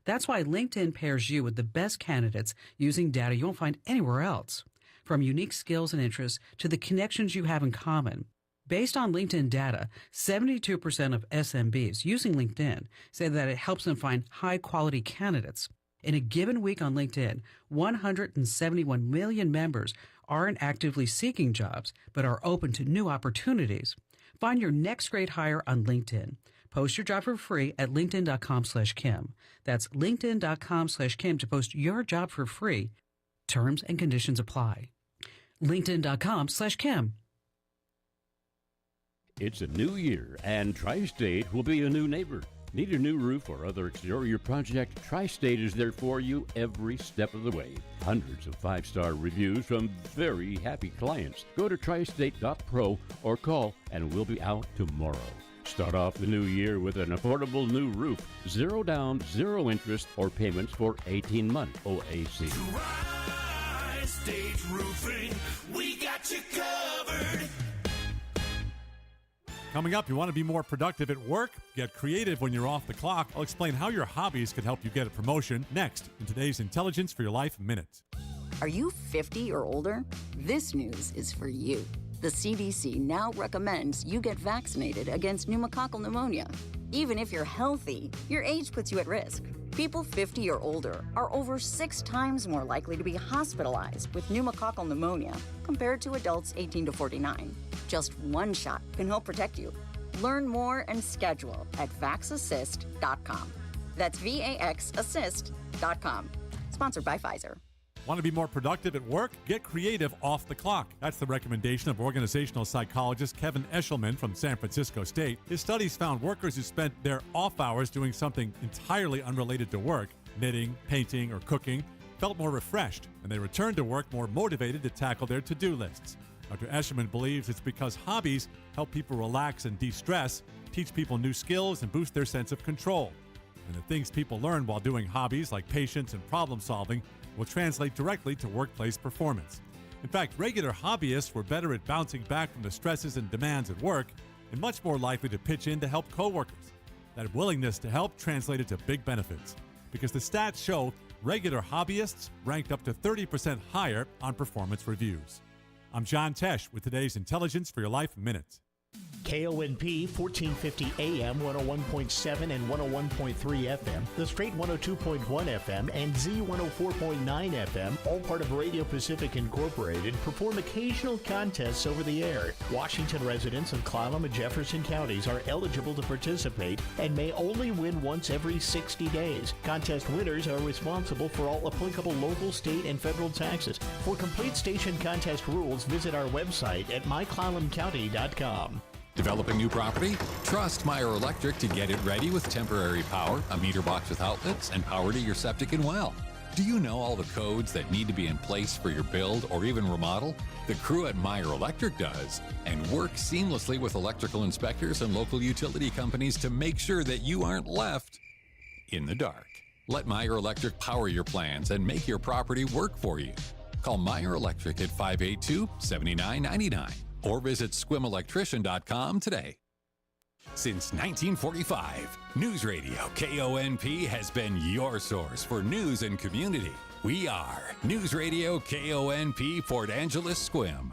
That's why LinkedIn pairs you with the best candidates using data you won't find anywhere else. From unique skills and interests to the connections you have in common. Based on LinkedIn data, 72% of SMBs using LinkedIn say that it helps them find high-quality candidates. In a given week on LinkedIn, 171 million members aren't actively seeking jobs, but are open to new opportunities. Find your next great hire on LinkedIn. Post your job for free at linkedin.com/Kim. That's linkedin.com/Kim to post your job for free. Terms and conditions apply. LinkedIn.com/Kim. It's a new year, and Tri-State will be a new neighbor. Need a new roof or other exterior project? Tri-State is there for you every step of the way. Hundreds of 5-star reviews from very happy clients. Go to tristate.pro or call, and we'll be out tomorrow. Start off the new year with an affordable new roof. 0 down, 0 interest, or payments for 18-month OAC. Tri-State Roofing, we got you covered. Coming up, you want to be more productive at work? Get creative when you're off the clock. I'll explain how your hobbies can help you get a promotion next in today's Intelligence for Your Life Minute. Are you 50 or older? This news is for you. The CDC now recommends you get vaccinated against pneumococcal pneumonia. Even if you're healthy, your age puts you at risk. People 50 or older are over 6 times more likely to be hospitalized with pneumococcal pneumonia compared to adults 18 to 49. Just one shot can help protect you. Learn more and schedule at vaxassist.com. That's VAXassist.com. Sponsored by Pfizer. Want to be more productive at work? Get creative off the clock. That's the recommendation of organizational psychologist Kevin Eshelman from San Francisco State. His studies found workers who spent their off hours doing something entirely unrelated to work, knitting, painting, or cooking, felt more refreshed, and they returned to work more motivated to tackle their to-do lists. Dr. Eshelman believes it's because hobbies help people relax and de-stress, teach people new skills, and boost their sense of control. And the things people learn while doing hobbies like patience and problem solving will translate directly to workplace performance. In fact, regular hobbyists were better at bouncing back from the stresses and demands at work and much more likely to pitch in to help coworkers. That willingness to help translated to big benefits because the stats show regular hobbyists ranked up to 30% higher on performance reviews. I'm John Tesh with today's Intelligence for Your Life Minute. KONP 1450 AM 101.7 and 101.3 FM, the Straight 102.1 FM, and Z 104.9 FM, all part of Radio Pacific Incorporated, perform occasional contests over the air. Washington residents of Clallam and Jefferson counties are eligible to participate and may only win once every 60 days. Contest winners are responsible for all applicable local, state, and federal taxes. For complete station contest rules, visit our website at myclallamcounty.com. Developing new property? Trust Meyer Electric to get it ready with temporary power, a meter box with outlets, and power to your septic and well. Do you know all the codes that need to be in place for your build or even remodel? The crew at Meyer Electric does, and works seamlessly with electrical inspectors and local utility companies to make sure that you aren't left in the dark. Let Meyer Electric power your plans and make your property work for you. Call Meyer Electric at 582-7999. or visit squimelectrician.com today. Since 1945, Newsradio KONP has been your source for news and community. We are Newsradio KONP Port Angeles Squim.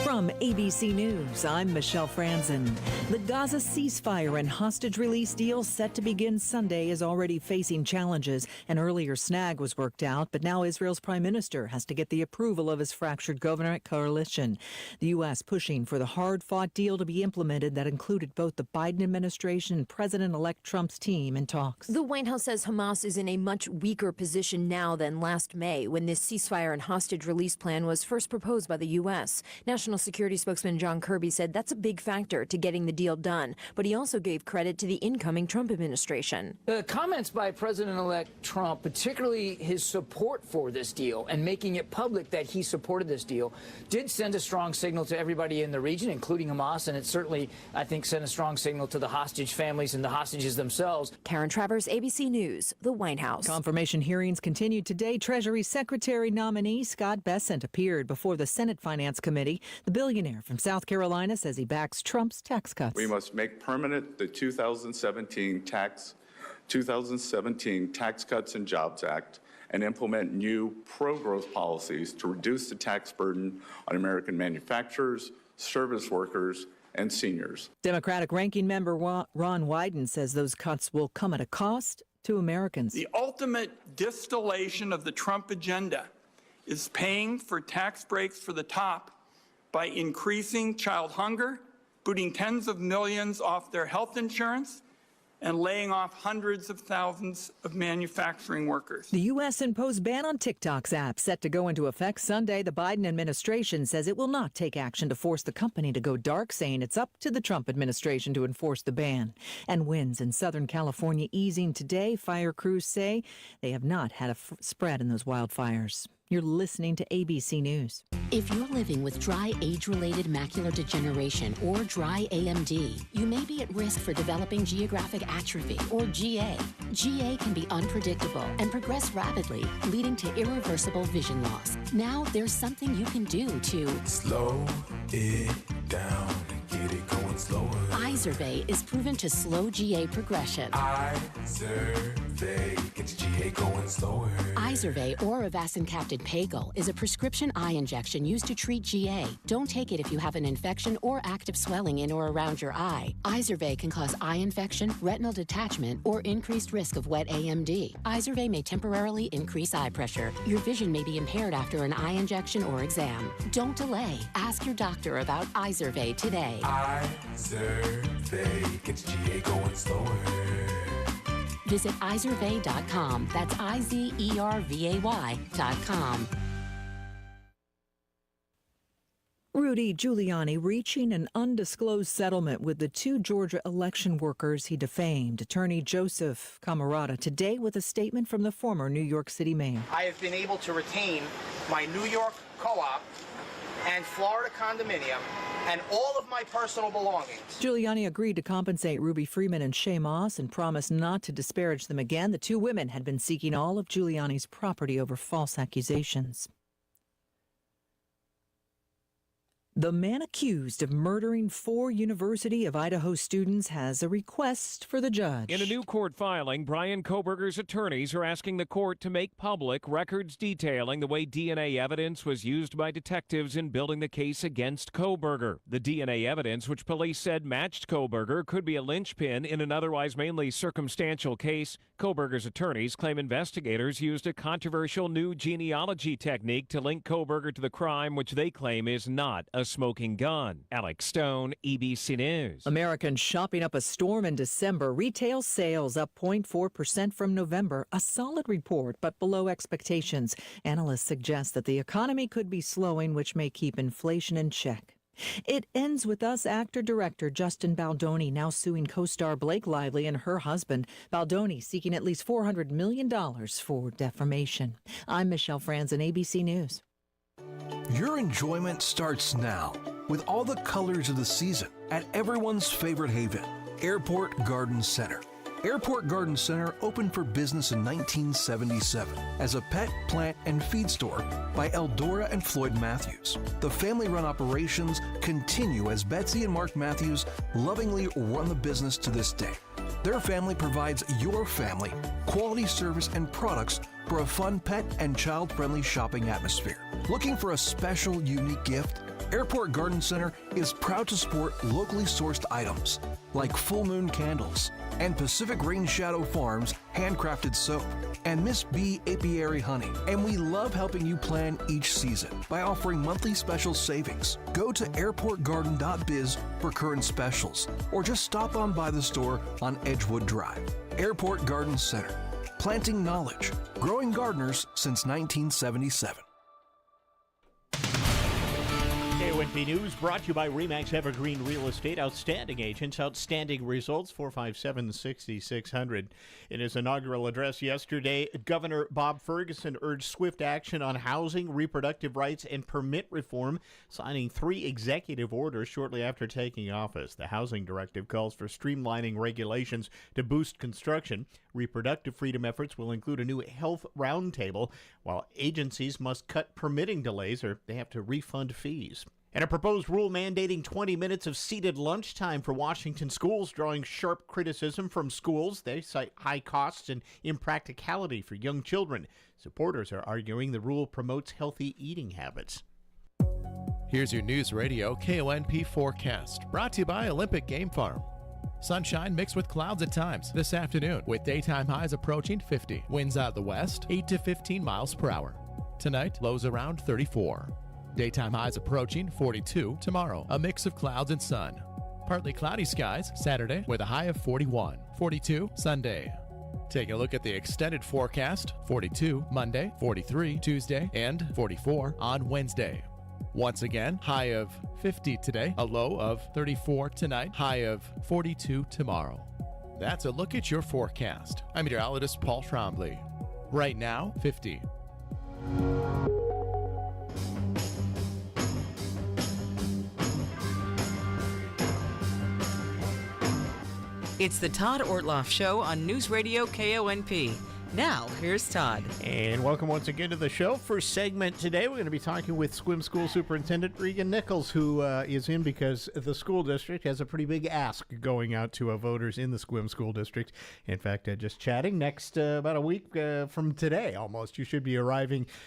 From ABC News, I'm Michelle Franzen. The Gaza ceasefire and hostage release deal set to begin Sunday is already facing challenges. An earlier snag was worked out, but now Israel's prime minister has to get the approval of his fractured government coalition. The U.S. pushing for the hard-fought deal to be implemented that included both the Biden administration and President-elect Trump's team in talks. The White House says Hamas is in a much weaker position now than last May, when this ceasefire and hostage release plan was first proposed by the U.S. National Security spokesman John Kirby said that's a big factor to getting the deal done, but he also gave credit to the incoming Trump administration. The comments by President-elect Trump, particularly his support for this deal and making it public that he supported this deal, did send a strong signal to everybody in the region, including Hamas, and it certainly, I think, sent a strong signal to the hostage families and the hostages themselves. Karen Travers, ABC News, the White House. Confirmation hearings continued today. Treasury Secretary nominee Scott Bessent appeared before the Senate Finance Committee. The billionaire from South Carolina says he backs Trump's tax cuts. We must make permanent the 2017 Tax Cuts and Jobs Act and implement new pro-growth policies to reduce the tax burden on American manufacturers, service workers, and seniors. Democratic Ranking Member Ron Wyden says those cuts will come at a cost to Americans. The ultimate distillation of the Trump agenda is paying for tax breaks for the top by increasing child hunger, booting tens of millions off their health insurance, and laying off hundreds of thousands of manufacturing workers. The U.S. imposed ban on TikTok's app set to go into effect Sunday. The Biden administration says it will not take action to force the company to go dark, saying it's up to the Trump administration to enforce the ban. And winds in Southern California easing today. Fire crews say they have not had a spread in those wildfires. You're listening to ABC News. If you're living with dry age-related macular degeneration or dry AMD, you may be at risk for developing geographic atrophy or GA. GA can be unpredictable and progress rapidly, leading to irreversible vision loss. Now there's something you can do to slow it down and get it going slower. Izervay is proven to slow GA progression. Izervay gets GA going slower. Izervay or avacincaptad Pagel is a prescription eye injection used to treat GA. Don't take it if you have an infection or active swelling in or around your eye. Izervay can cause eye infection, retinal detachment, or increased risk of wet AMD. Izervay may temporarily increase eye pressure. Your vision may be impaired after an eye injection or exam. Don't delay. Ask your doctor about Izervay today. Izervay gets GA going slower. Visit Izervay.com. That's IZERVAY.com. Rudy Giuliani reaching an undisclosed settlement with the two Georgia election workers he defamed. Attorney Joseph Camarata today with a statement from the former New York City mayor. I have been able to retain my New York co-op and Florida condominium and all of my personal belongings. Giuliani agreed to compensate Ruby Freeman and Shay Moss and promised not to disparage them again. The two women had been seeking all of Giuliani's property over false accusations. The man accused of murdering 4 University of Idaho students has a request for the judge. In a new court filing, Brian Kohberger's attorneys are asking the court to make public records detailing the way DNA evidence was used by detectives in building the case against Kohberger. The DNA evidence, which police said matched Kohberger, could be a linchpin in an otherwise mainly circumstantial case. Kohberger's attorneys claim investigators used a controversial new genealogy technique to link Kohberger to the crime, which they claim is not a smoking gun. Alex Stone, ABC News. Americans shopping up a storm in December. Retail sales up 0.4% from November. A solid report, but below expectations. Analysts suggest that the economy could be slowing, which may keep inflation in check. It ends with us actor-director Justin Baldoni now suing co-star Blake Lively and her husband. Baldoni seeking at least $400 million for defamation. I'm Michelle Franzen, ABC News. Your enjoyment starts now with all the colors of the season at everyone's favorite haven, Airport Garden Center. Airport Garden Center opened for business in 1977 as a pet, plant, and feed store by Eldora and Floyd Matthews. The family-run operations continue as Betsy and Mark Matthews lovingly run the business to this day. Their family provides your family quality service and products for a fun pet and child-friendly shopping atmosphere. Looking for a special, unique gift? Airport Garden Center is proud to support locally sourced items like Full Moon Candles and Pacific Rain Shadow Farms handcrafted soap and Miss B apiary honey. And we love helping you plan each season by offering monthly special savings. Go to airportgarden.biz for current specials or just stop on by the store on Edgewood Drive. Airport Garden Center, planting knowledge, growing gardeners since 1977. KONP News brought to you by RE/MAX Evergreen Real Estate. Outstanding agents, outstanding results, 457-6600. In his inaugural address yesterday, Governor Bob Ferguson urged swift action on housing, reproductive rights, and permit reform, signing 3 executive orders shortly after taking office. The housing directive calls for streamlining regulations to boost construction. Reproductive freedom efforts will include a new health roundtable, while agencies must cut permitting delays or they have to refund fees. And a proposed rule mandating 20 minutes of seated lunchtime for Washington schools, drawing sharp criticism from schools. They cite high costs and impracticality for young children. Supporters are arguing the rule promotes healthy eating habits. Here's your News Radio KONP forecast, brought to you by Olympic Game Farm. Sunshine mixed with clouds at times this afternoon, with daytime highs approaching 50. Winds out the west, 8 to 15 miles per hour. Tonight, lows around 34. Daytime highs approaching 42 tomorrow. A mix of clouds and sun. Partly cloudy skies Saturday with a high of 41. 42 Sunday. Take a look at the extended forecast. 42 Monday, 43 Tuesday, and 44 on Wednesday. Once again, high of 50 today, a low of 34 tonight, high of 42 tomorrow. That's a look at your forecast. I'm meteorologist Paul Trombley. Right now, 50. It's the Todd Ortloff Show on News Radio KONP. Now, here's Todd. And welcome once again to the show. First segment today, we're going to be talking with Sequim School Superintendent Regan Nichols, who is in because the school district has a pretty big ask going out to voters in the Sequim School District. In fact, just chatting next about a week from today almost, you should be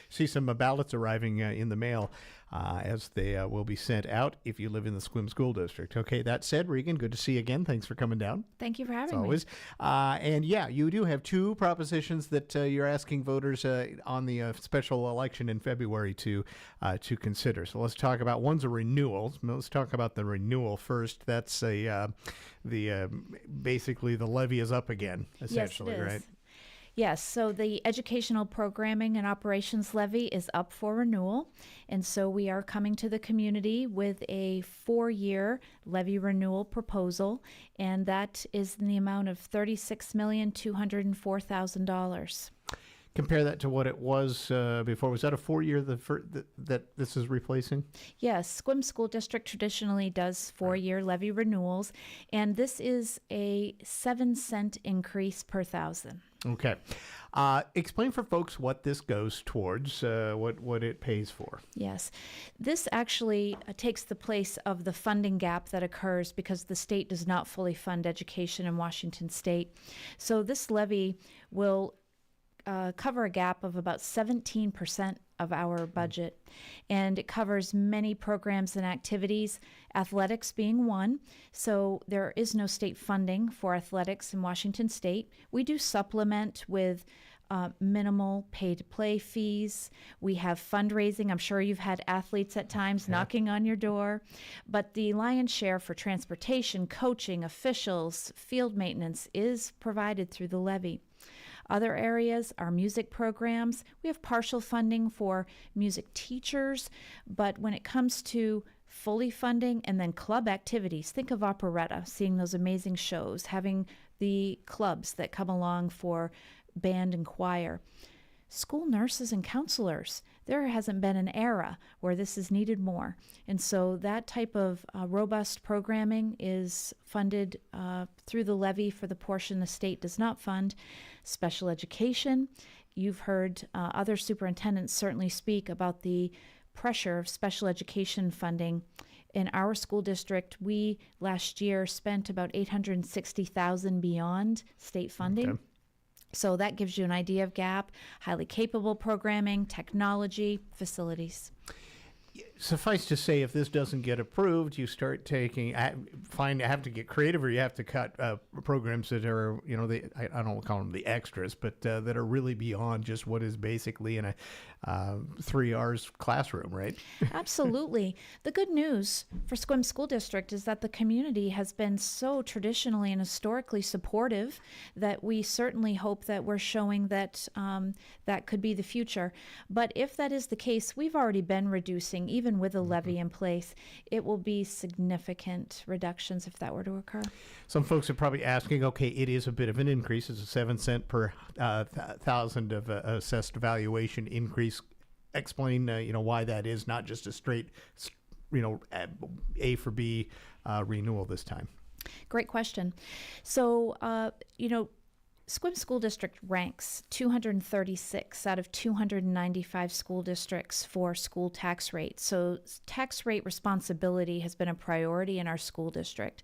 see some ballots arriving in the mail. As they will be sent out if you live in the Sequim School District. Okay, that said, Regan, good to see you again. Thanks for coming down. Thank you for having me. Always. And yeah, you do have 2 propositions that you're asking voters on the special election in February to consider. So let's talk about, one's a renewal. Let's talk about the renewal first. That's basically the levy is up again, essentially, yes, it is. Right? Yes, so the Educational Programming and Operations Levy is up for renewal, and so we are coming to the community with a 4-year levy renewal proposal, and that is in the amount of $36,204,000. Compare that to what it was before. Was that a 4-year that this is replacing? Yes, Sequim School District traditionally does 4-year levy renewals, and this is a 7-cent increase per thousand. Okay. Explain for folks what this goes towards, what it pays for. Yes. This actually takes the place of the funding gap that occurs because the state does not fully fund education in Washington state. So this levy will cover a gap of about 17% of our budget, and it covers many programs and activities, athletics being one. So there is no state funding for athletics in Washington state. We do supplement with minimal pay-to-play fees. We have fundraising. I'm sure you've had athletes at times knocking on your door. But the lion's share for transportation, coaching, officials, field maintenance is provided through the levy. Other areas are music programs. We have partial funding for music teachers, but when it comes to fully funding and then club activities, think of operetta, seeing those amazing shows, having the clubs that come along for band and choir. School nurses and counselors, there hasn't been an era where this is needed more. And so that type of robust programming is funded through the levy for the portion the state does not fund. Special education, you've heard other superintendents certainly speak about the pressure of special education funding. In our school district, we last year spent about $860,000 beyond state funding. Okay. So that gives you an idea of gap, highly capable programming, technology, facilities. Suffice to say, if this doesn't get approved, you start have to get creative, or you have to cut programs that are, I don't call them the extras, but that are really beyond just what is basically in a 3 hours classroom, right? Absolutely. The good news for Sequim School District is that the community has been so traditionally and historically supportive that we certainly hope that we're showing that that could be the future. But if that is the case, we've already been reducing, even with a levy in place. It will be significant reductions if that were to occur. Some folks are probably asking, okay, it is a bit of an increase. It's a 7 cent per thousand of assessed valuation increase. Explain, why that is not just a straight, A for B renewal this time. Great question. So, Sequim School District ranks 236 out of 295 school districts for school tax rate. So tax rate responsibility has been a priority in our school district.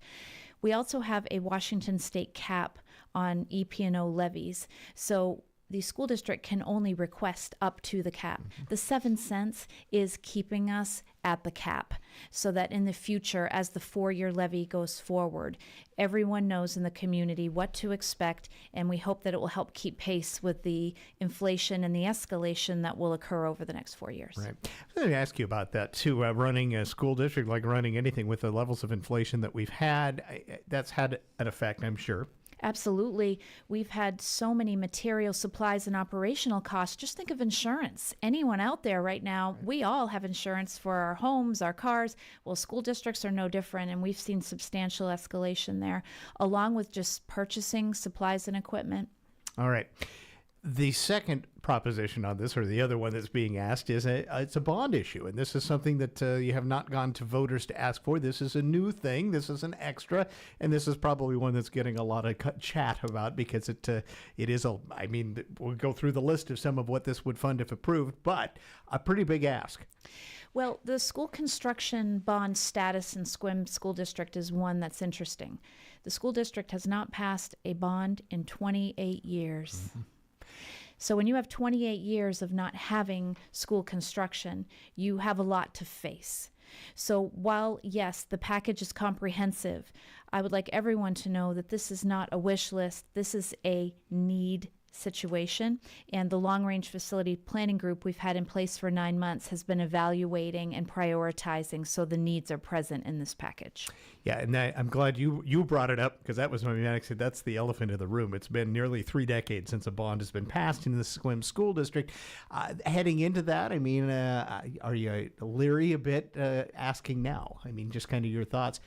We also have a Washington state cap on EP&O levies. So the school district can only request up to the cap. The 7 cents is keeping us at the cap so that in the future, as the 4-year levy goes forward, everyone knows in the community what to expect, and we hope that it will help keep pace with the inflation and the escalation that will occur over the next 4 years. Right. I'm going to ask you about that too. Running a school district, like running anything with the levels of inflation that we've had, that's had an effect, I'm sure. Absolutely. We've had so many material, supplies, and operational costs. Just think of insurance. Anyone out there right now, we all have insurance for our homes, our cars. Well, school districts are no different, and we've seen substantial escalation there, along with just purchasing supplies and equipment. All right. The second proposition on this, or the other one that's being asked, is it's a bond issue. And this is something that you have not gone to voters to ask for. This is a new thing. This is an extra. And this is probably one that's getting a lot of chat about because it is we'll go through the list of some of what this would fund if approved, but a pretty big ask. Well, the school construction bond status in Sequim School District is one that's interesting. The school district has not passed a bond in 28 years. Mm-hmm. So when you have 28 years of not having school construction, you have a lot to face. So while, yes, the package is comprehensive, I would like everyone to know that this is not a wish list. This is a need situation, and the long-range facility planning group we've had in place for 9 months has been evaluating and prioritizing, so the needs are present in this package. Yeah, and I'm glad you brought it up, because that was my next. That's the elephant in the room. It's been nearly 3 decades since a bond has been passed in the Sequim School District. Heading into that, are you leery a bit asking now? Just kind of your thoughts.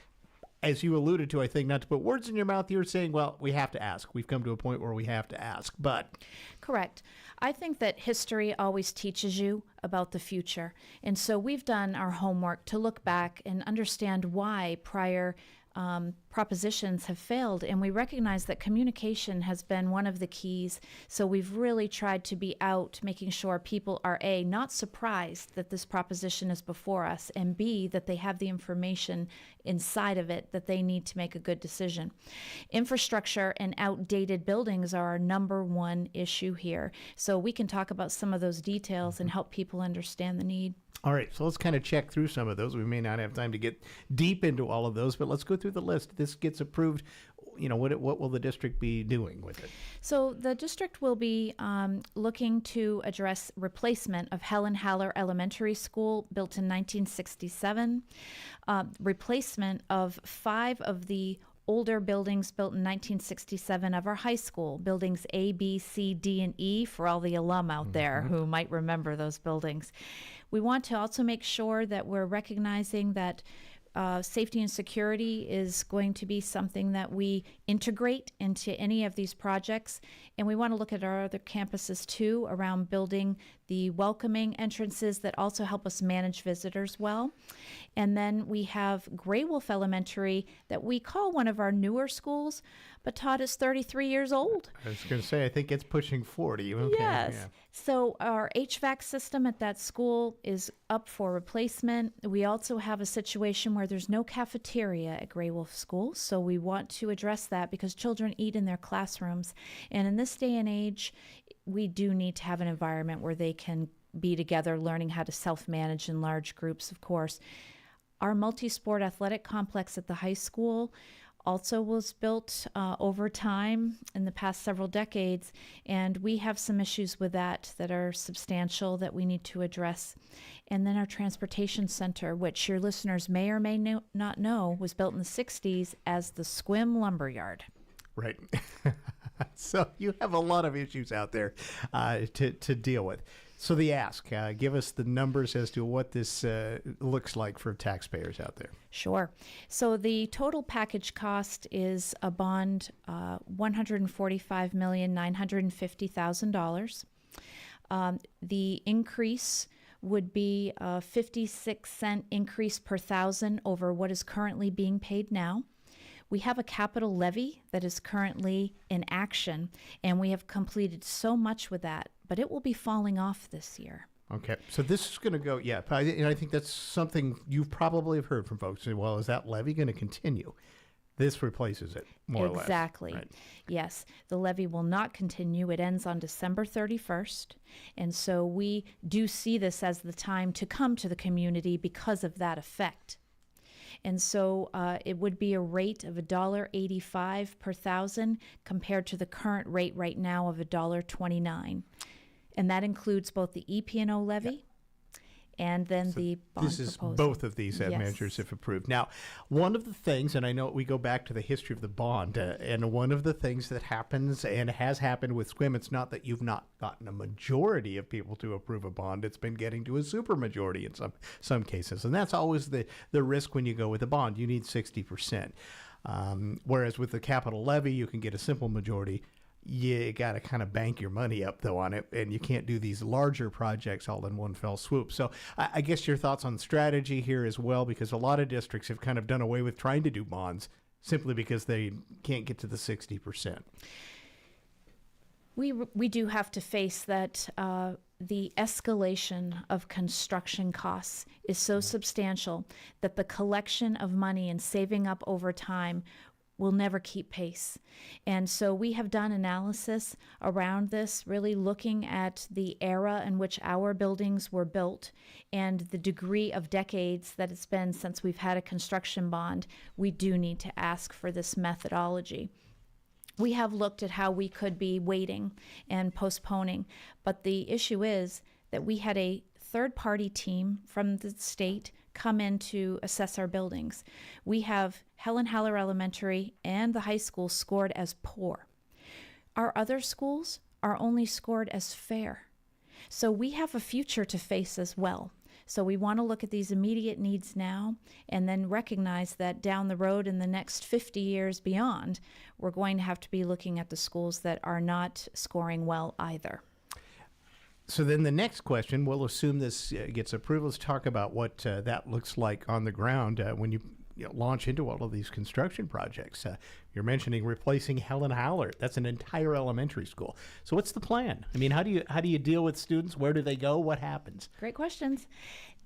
As you alluded to, I think, not to put words in your mouth, you're saying, well, we have to ask. We've come to a point where we have to ask, but... Correct. I think that history always teaches you about the future. And so we've done our homework to look back and understand why prior propositions have failed, and we recognize that communication has been one of the keys. So we've really tried to be out making sure people are A, not surprised that this proposition is before us, and B, that they have the information inside of it that they need to make a good decision. Infrastructure and outdated buildings are our number one issue here. So we can talk about some of those details and help people understand the need. All right, so let's kind of check through some of those. We may not have time to get deep into all of those, but let's go through the list. This gets approved. What will the district be doing with it? So the district will be looking to address replacement of Helen Haller Elementary School, built in 1967, replacement of 5 of the older buildings built in 1967 of our high school, buildings A, B, C, D, and E, for all the alum out there who might remember those buildings. We want to also make sure that we're recognizing that safety and security is going to be something that we integrate into any of these projects. And we want to look at our other campuses too, around building the welcoming entrances that also help us manage visitors well. And then we have Gray Wolf Elementary that we call one of our newer schools, but Todd is 33 years old. I was going to say, I think it's pushing 40. Okay. Yes. Yeah. So our HVAC system at that school is up for replacement. We also have a situation where there's no cafeteria at Gray Wolf School, so we want to address that because children eat in their classrooms. And in this day and age, we do need to have an environment where they can be together, learning how to self-manage in large groups, of course. Our multi-sport athletic complex at the high school also was built over time in the past several decades, and we have some issues with that are substantial that we need to address. And then our transportation center, which your listeners may or may not know, was built in the 60s as the Squim Lumberyard. Right. So you have a lot of issues out there to deal with. So the ask, give us the numbers as to what this looks like for taxpayers out there. Sure. So the total package cost is a bond, $145,950,000. The increase would be a 56-cent increase per thousand over what is currently being paid now. We have a capital levy that is currently in action, and we have completed so much with that, but it will be falling off this year. Okay, so this is going to go, and I think that's something you probably have heard from folks. Well, is that levy going to continue? This replaces it, more or less. Exactly. Right. Yes, the levy will not continue. It ends on December 31st, and so we do see this as the time to come to the community because of that effect. And so it would be a rate of $1.85 per thousand compared to the current rate right now of $1.29. And that includes both the EP&O levy and then the bond This is proposal. both of these measures if approved. Now, one of the things, and I know we go back to the history of the bond, and one of the things that happens and has happened with SQUIM, it's not that you've not gotten a majority of people to approve a bond. It's been getting to a supermajority in some cases. And that's always the risk when you go with a bond. You need 60%. Whereas with the capital levy, you can get a simple majority. You got to kind of bank your money up, though, on it, and you can't do these larger projects all in one fell swoop. So I guess your thoughts on strategy here as well, because a lot of districts have kind of done away with trying to do bonds simply because they can't get to the 60%. We do have to face that the escalation of construction costs is so substantial that the collection of money and saving up over time will never keep pace. And so we have done analysis around this, really looking at the era in which our buildings were built and the degree of decades that it's been since we've had a construction bond. We do need to ask for this methodology. We have looked at how we could be waiting and postponing, but the issue is that we had a third-party team from the state come in to assess our buildings. We have Helen Haller Elementary and the high school scored as poor. Our other schools are only scored as fair. So we have a future to face as well. So we want to look at these immediate needs now and then recognize that down the road in the next 50 years beyond, we're going to have to be looking at the schools that are not scoring well either. So then the next question, we'll assume this gets approved. Let's talk about what that looks like on the ground when you launch into all of these construction projects. You're mentioning replacing Helen Haller. That's an entire elementary school. So what's the plan? I mean, how do you deal with students? Where do they go? What happens? Great questions.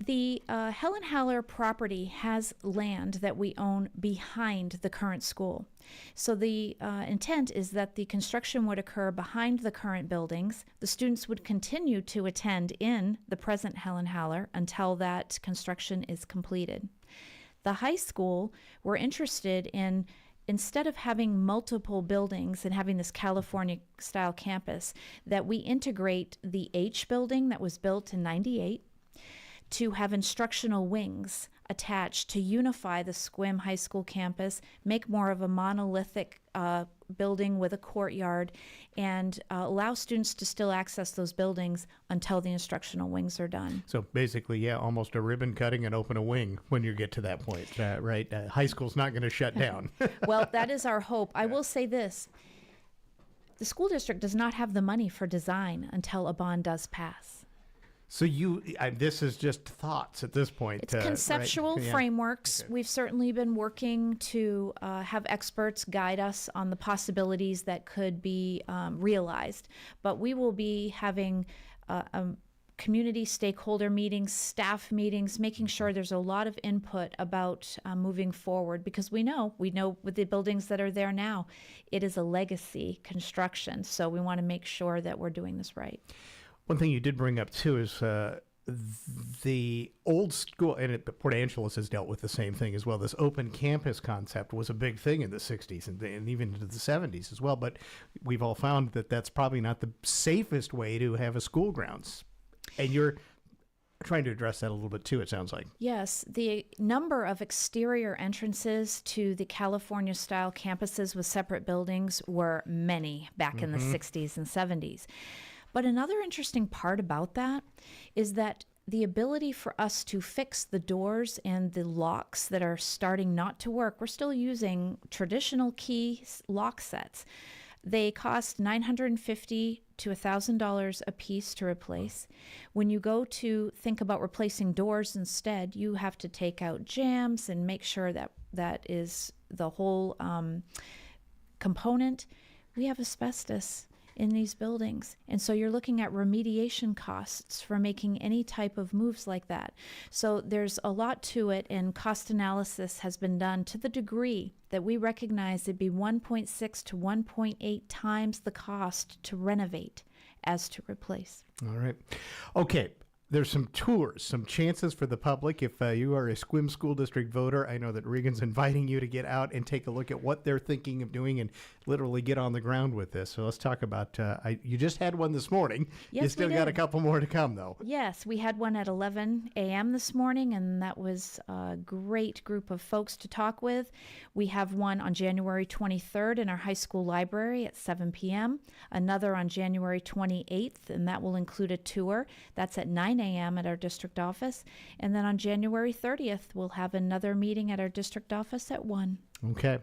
The Helen Haller property has land that we own behind the current school. So the intent is that the construction would occur behind the current buildings. The students would continue to attend in the present Helen Haller until that construction is completed. The high school, we're interested in, instead of having multiple buildings and having this California-style campus, that we integrate the H building that was built in '98 to have instructional wings attached to unify the SQUIM High School campus, make more of a monolithic building with a courtyard, and allow students to still access those buildings until the instructional wings are done. So basically, almost a ribbon cutting and open a wing when you get to that point, right? High school's not going to shut down. Well, that is our hope. I will say this. The school district does not have the money for design until a bond does pass. So this is just thoughts at this point. It's conceptual frameworks. Okay. We've certainly been working to have experts guide us on the possibilities that could be realized. But we will be having community stakeholder meetings, staff meetings, making sure there's a lot of input about moving forward, because we know with the buildings that are there now, it is a legacy construction. So we want to make sure that we're doing this right. One thing you did bring up, too, is the old school, and Port Angeles has dealt with the same thing as well. This open campus concept was a big thing in the 60s and even into the 70s as well. But we've all found that that's probably not the safest way to have a school grounds. And you're trying to address that a little bit, too, it sounds like. Yes, the number of exterior entrances to the California-style campuses with separate buildings were many back in the 60s and 70s. But another interesting part about that is that the ability for us to fix the doors and the locks that are starting not to work, we're still using traditional key lock sets. They cost $950 to $1,000 a piece to replace. When you go to think about replacing doors instead, you have to take out jambs and make sure that that is the whole component. We have asbestos in these buildings. And so you're looking at remediation costs for making any type of moves like that. So there's a lot to it, and cost analysis has been done to the degree that we recognize it'd be 1.6 to 1.8 times the cost to renovate as to replace. All right. Okay. There's some tours, some chances for the public. If you are a Sequim School District voter, I know that Regan's inviting you to get out and take a look at what they're thinking of doing and literally get on the ground with this. So let's talk about, you just had one this morning. Yes, you still got a couple more to come, though. Yes, we had one at 11 a.m. this morning, and that was a great group of folks to talk with. We have one on January 23rd in our high school library at 7 p.m., another on January 28th, and that will include a tour. That's at 9 a.m. at our district office. And then on January 30th, we'll have another meeting at our district office at 1. Okay.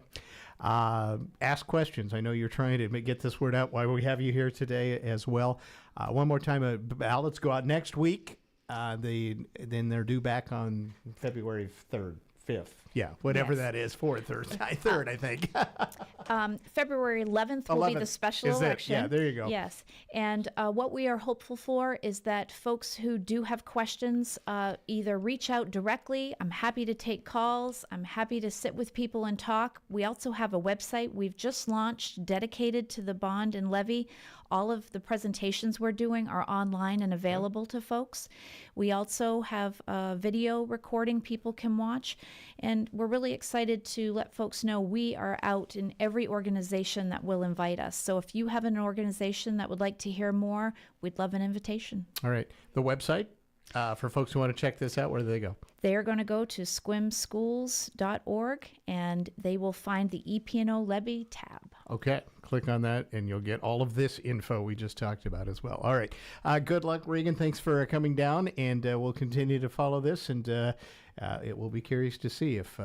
Ask questions. I know you're trying to get this word out while we have you here today as well. One more time, ballots go out next week. Then they're due back on February 3rd, 5th. Yeah, whatever that is, 4th or 3rd, I think. February 11th will be the special election. Yeah, there you go. Yes. And what we are hopeful for is that folks who do have questions either reach out directly. I'm happy to take calls. I'm happy to sit with people and talk. We also have a website we've just launched dedicated to the bond and levy. All of the presentations we're doing are online and available to folks. We also have a video recording people can watch. And we're really excited to let folks know we are out in every organization that will invite us. So if you have an organization that would like to hear more, we'd love an invitation. All right. The website for folks who want to check this out, where do they go? They are going to go to squimschools.org, and they will find the EP&O levy tab. Okay. Click on that, and you'll get all of this info we just talked about as well. All right. Good luck, Regan. Thanks for coming down, and we'll continue to follow this, and it will be curious to see if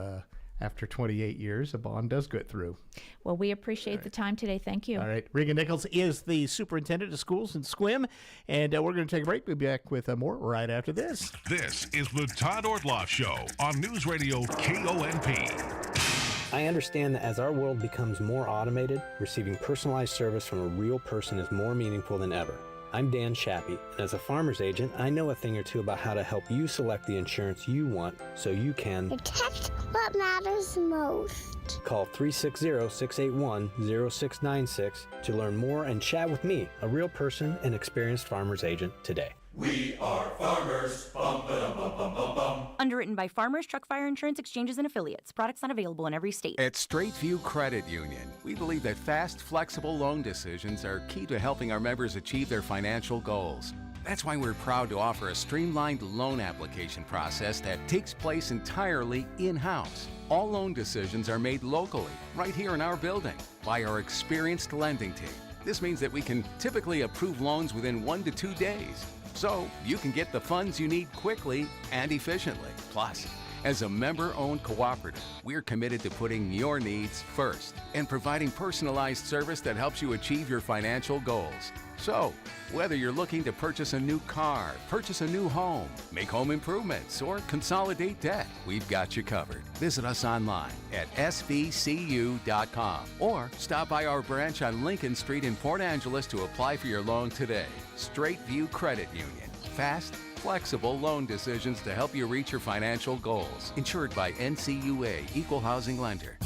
after 28 years, a bond does get through. Well, we appreciate the time today. Thank you. All right. Regan Nichols is the superintendent of schools in Sequim, and we're going to take a break. We'll be back with more right after this. This is the Todd Ortloff Show on Newsradio KONP. I understand that as our world becomes more automated, receiving personalized service from a real person is more meaningful than ever. I'm Dan Shappy, and as a farmer's agent, I know a thing or two about how to help you select the insurance you want so you can protect what matters most. Call 360-681-0696 to learn more and chat with me, a real person and experienced farmer's agent, today. We are farmers. Bum, ba-dum, bum, bum, bum, bum. Underwritten by Farmers Truck Fire Insurance Exchanges and Affiliates. Products not available in every state. At Straight View Credit Union, we believe that fast, flexible loan decisions are key to helping our members achieve their financial goals. That's why we're proud to offer a streamlined loan application process that takes place entirely in-house. All loan decisions are made locally, right here in our building, by our experienced lending team. This means that we can typically approve loans within 1 to 2 days. So you can get the funds you need quickly and efficiently. Plus, as a member-owned cooperative, we're committed to putting your needs first and providing personalized service that helps you achieve your financial goals. So, whether you're looking to purchase a new car, purchase a new home, make home improvements, or consolidate debt, we've got you covered. Visit us online at svcu.com or stop by our branch on Lincoln Street in Port Angeles to apply for your loan today. Straight View Credit Union. Fast, flexible loan decisions to help you reach your financial goals. Insured by NCUA, Equal Housing Lender.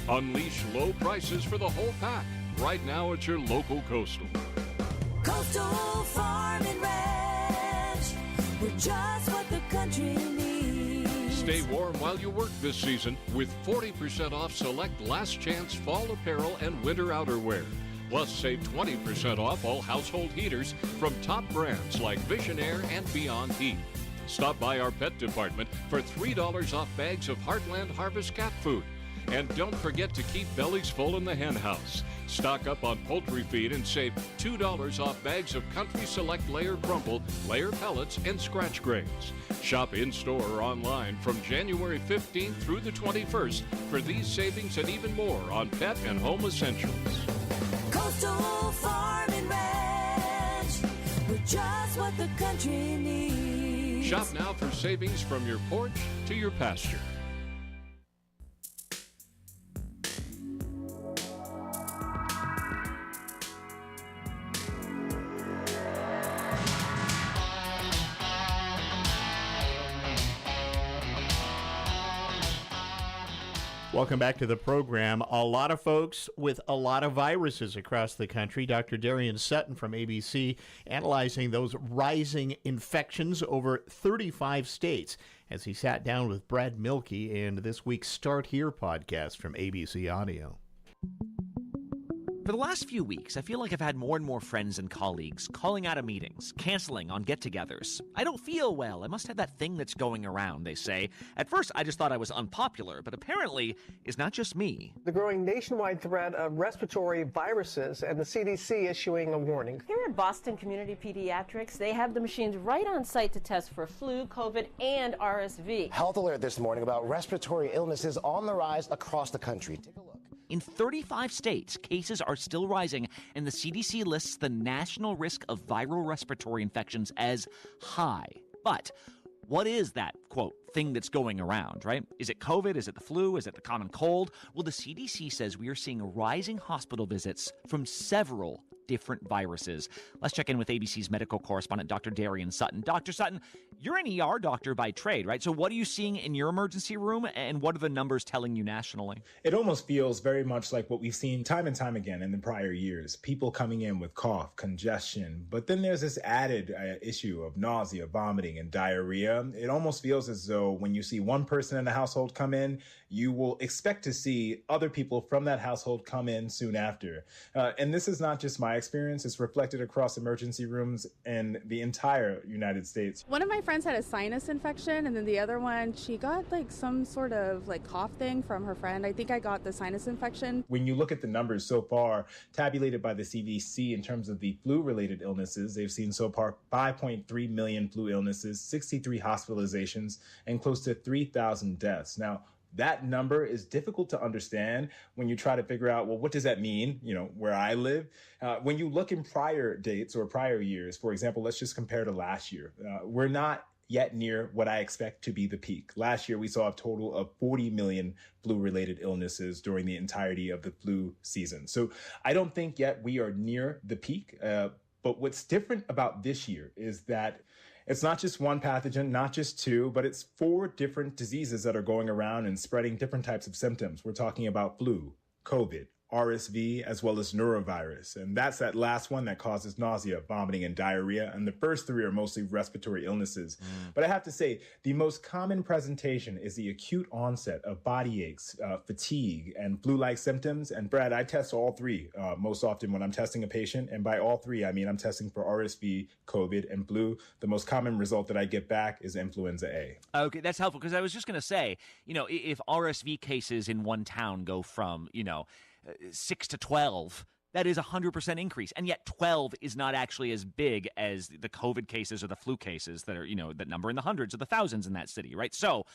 Unleash low prices for the whole pack right now at your local Coastal. Coastal Farm and Ranch, we're just what the country needs. Stay warm while you work this season with 40% off select Last Chance fall apparel and winter outerwear. Plus, save 20% off all household heaters from top brands like Visionaire and Beyond Heat. Stop by our pet department for $3 off bags of Heartland Harvest cat food. And don't forget to keep bellies full in the hen house. Stock up on poultry feed and save $2 off bags of Country Select Layer Crumple, Layer Pellets, and Scratch Grains. Shop in-store or online from January 15th through the 21st for these savings and even more on pet and home essentials. Coastal Farm and Ranch, we're just what the country needs. Shop now for savings from your porch to your pasture. Welcome back to the program. A lot of folks with a lot of viruses across the country. Dr. Darian Sutton from ABC analyzing those rising infections over 35 states as he sat down with Brad Milkey in this week's Start Here podcast from ABC Audio. For the last few weeks, I feel like I've had more and more friends and colleagues calling out of meetings, canceling on get-togethers. I don't feel well. I must have that thing that's going around, they say. At first, I just thought I was unpopular, but apparently, it's not just me. The growing nationwide threat of respiratory viruses and the CDC issuing a warning. Here at Boston Community Pediatrics, they have the machines right on site to test for flu, COVID, and RSV. Health alert this morning about respiratory illnesses on the rise across the country. Take a look. In 35 states, cases are still rising, and the CDC lists the national risk of viral respiratory infections as high. But what is that, quote, thing that's going around, right? Is it COVID? Is it the flu? Is it the common cold? Well, the CDC says we are seeing rising hospital visits from several different viruses. Let's check in with ABC's medical correspondent, Dr. Darian Sutton. Dr. Sutton, you're an ER doctor by trade, right? So what are you seeing in your emergency room, and what are the numbers telling you nationally? It almost feels very much like what we've seen time and time again in the prior years. People coming in with cough, congestion, but then there's this added issue of nausea, vomiting, and diarrhea. It almost feels as though when you see one person in the household come in, you will expect to see other people from that household come in soon after. And this is not just my experience. It's reflected across emergency rooms in the entire United States. One of my friends had a sinus infection, and then the other one, she got like some sort of like cough thing from her friend. I think I got the sinus infection. When you look at the numbers so far tabulated by the CDC in terms of the flu-related illnesses, they've seen so far 5.3 million flu illnesses, 63 hospitalizations, and close to 3,000 deaths. Now, that number is difficult to understand when you try to figure out, well, what does that mean, where I live? When you look in prior dates or prior years, for example, let's just compare to last year. We're not yet near what I expect to be the peak. Last year, we saw a total of 40 million flu-related illnesses during the entirety of the flu season. So I don't think yet we are near the peak. But what's different about this year is that it's not just one pathogen, not just two, but it's 4 different diseases that are going around and spreading different types of symptoms. We're talking about flu, COVID, RSV, as well as norovirus. And that's that last one that causes nausea, vomiting, and diarrhea. And the first 3 are mostly respiratory illnesses. But I have to say, the most common presentation is the acute onset of body aches, fatigue, and flu-like symptoms. And Brad, I test all 3 most often when I'm testing a patient. And by all 3, I mean I'm testing for RSV, COVID, and flu. The most common result that I get back is influenza A. Okay, that's helpful, because I was just going to say, if RSV cases in one town go from, 6 to 12, that is 100% increase. And yet 12 is not actually as big as the COVID cases or the flu cases that are, that number in the hundreds or the thousands in that city, right? So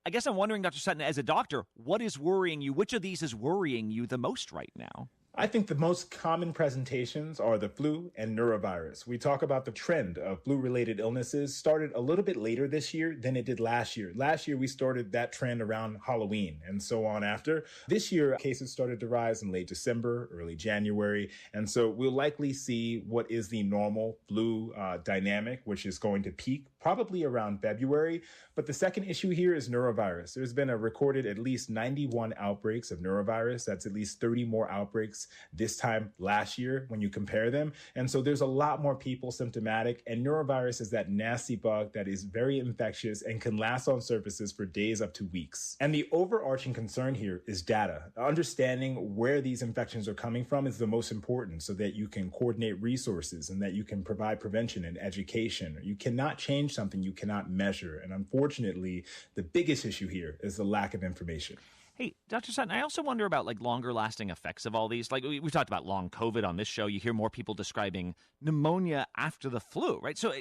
I guess I'm wondering, Dr. Sutton, as a doctor, what is worrying you? Which of these is worrying you the most right now? I think the most common presentations are the flu and norovirus. We talk about the trend of flu-related illnesses started a little bit later this year than it did last year. Last year, we started that trend around Halloween and so on after. This year, cases started to rise in late December, early January. And so we'll likely see what is the normal flu dynamic, which is going to peak probably around February. But the second issue here is norovirus. There's been a recorded at least 91 outbreaks of norovirus. That's at least 30 more outbreaks weeks this time last year when you compare them. And so there's a lot more people symptomatic, and norovirus is that nasty bug that is very infectious and can last on surfaces for days up to weeks. And the overarching concern here is data. Understanding where these infections are coming from is the most important so that you can coordinate resources and that you can provide prevention and education. You cannot change something you cannot measure. And unfortunately, the biggest issue here is the lack of information. Hey, Dr. Sutton, I also wonder about longer lasting effects of all these. We've talked about long COVID on this show. You hear more people describing pneumonia after the flu, right? So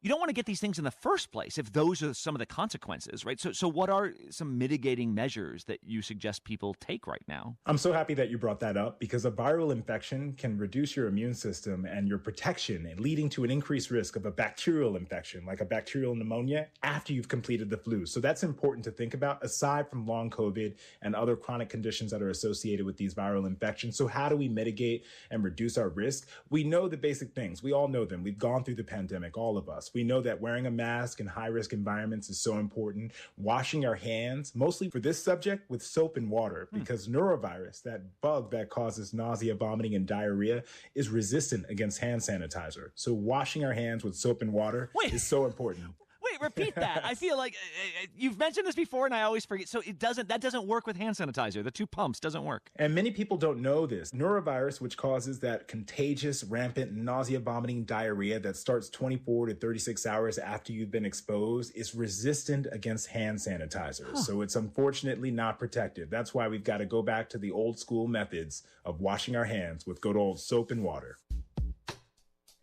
you don't want to get these things in the first place if those are some of the consequences, right? So what are some mitigating measures that you suggest people take right now? I'm so happy that you brought that up, because a viral infection can reduce your immune system and your protection, leading to an increased risk of a bacterial infection, like a bacterial pneumonia, after you've completed the flu. So that's important to think about, aside from long COVID and other chronic conditions that are associated with these viral infections. So how do we mitigate and reduce our risk? We know the basic things. We all know them. We've gone through the pandemic, all of us. We know that wearing a mask in high-risk environments is so important. Washing our hands, mostly for this subject, with soap and water, because norovirus, that bug that causes nausea, vomiting, and diarrhea, is resistant against hand sanitizer. So washing our hands with soap and water is so important. Wait, repeat that. I feel like you've mentioned this before and I always forget. So that doesn't work with hand sanitizer. The two pumps doesn't work. And many people don't know this. Norovirus, which causes that contagious, rampant nausea, vomiting, diarrhea that starts 24 to 36 hours after you've been exposed, is resistant against hand sanitizers. So it's unfortunately not protective. That's why we've got to go back to the old school methods of washing our hands with good old soap and water.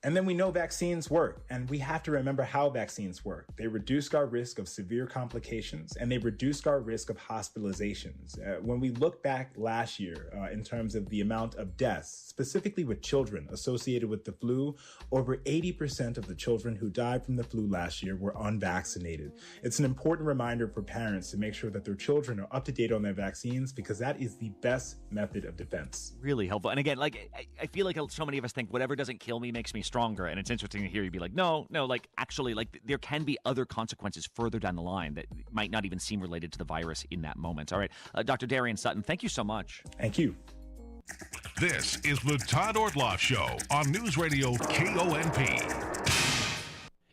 And then we know vaccines work, and we have to remember how vaccines work. They reduce our risk of severe complications, and they reduce our risk of hospitalizations. When we look back last year in terms of the amount of deaths, specifically with children associated with the flu, over 80% of the children who died from the flu last year were unvaccinated. It's an important reminder for parents to make sure that their children are up to date on their vaccines, because that is the best method of defense. Really helpful. And again, I feel like so many of us think whatever doesn't kill me makes me stronger, and it's interesting to hear you be like, no, actually, there can be other consequences further down the line that might not even seem related to the virus in that moment. All right, Dr. Darian Sutton, thank you so much. Thank you. This is the Todd Ortloff Show on Newsradio KONP.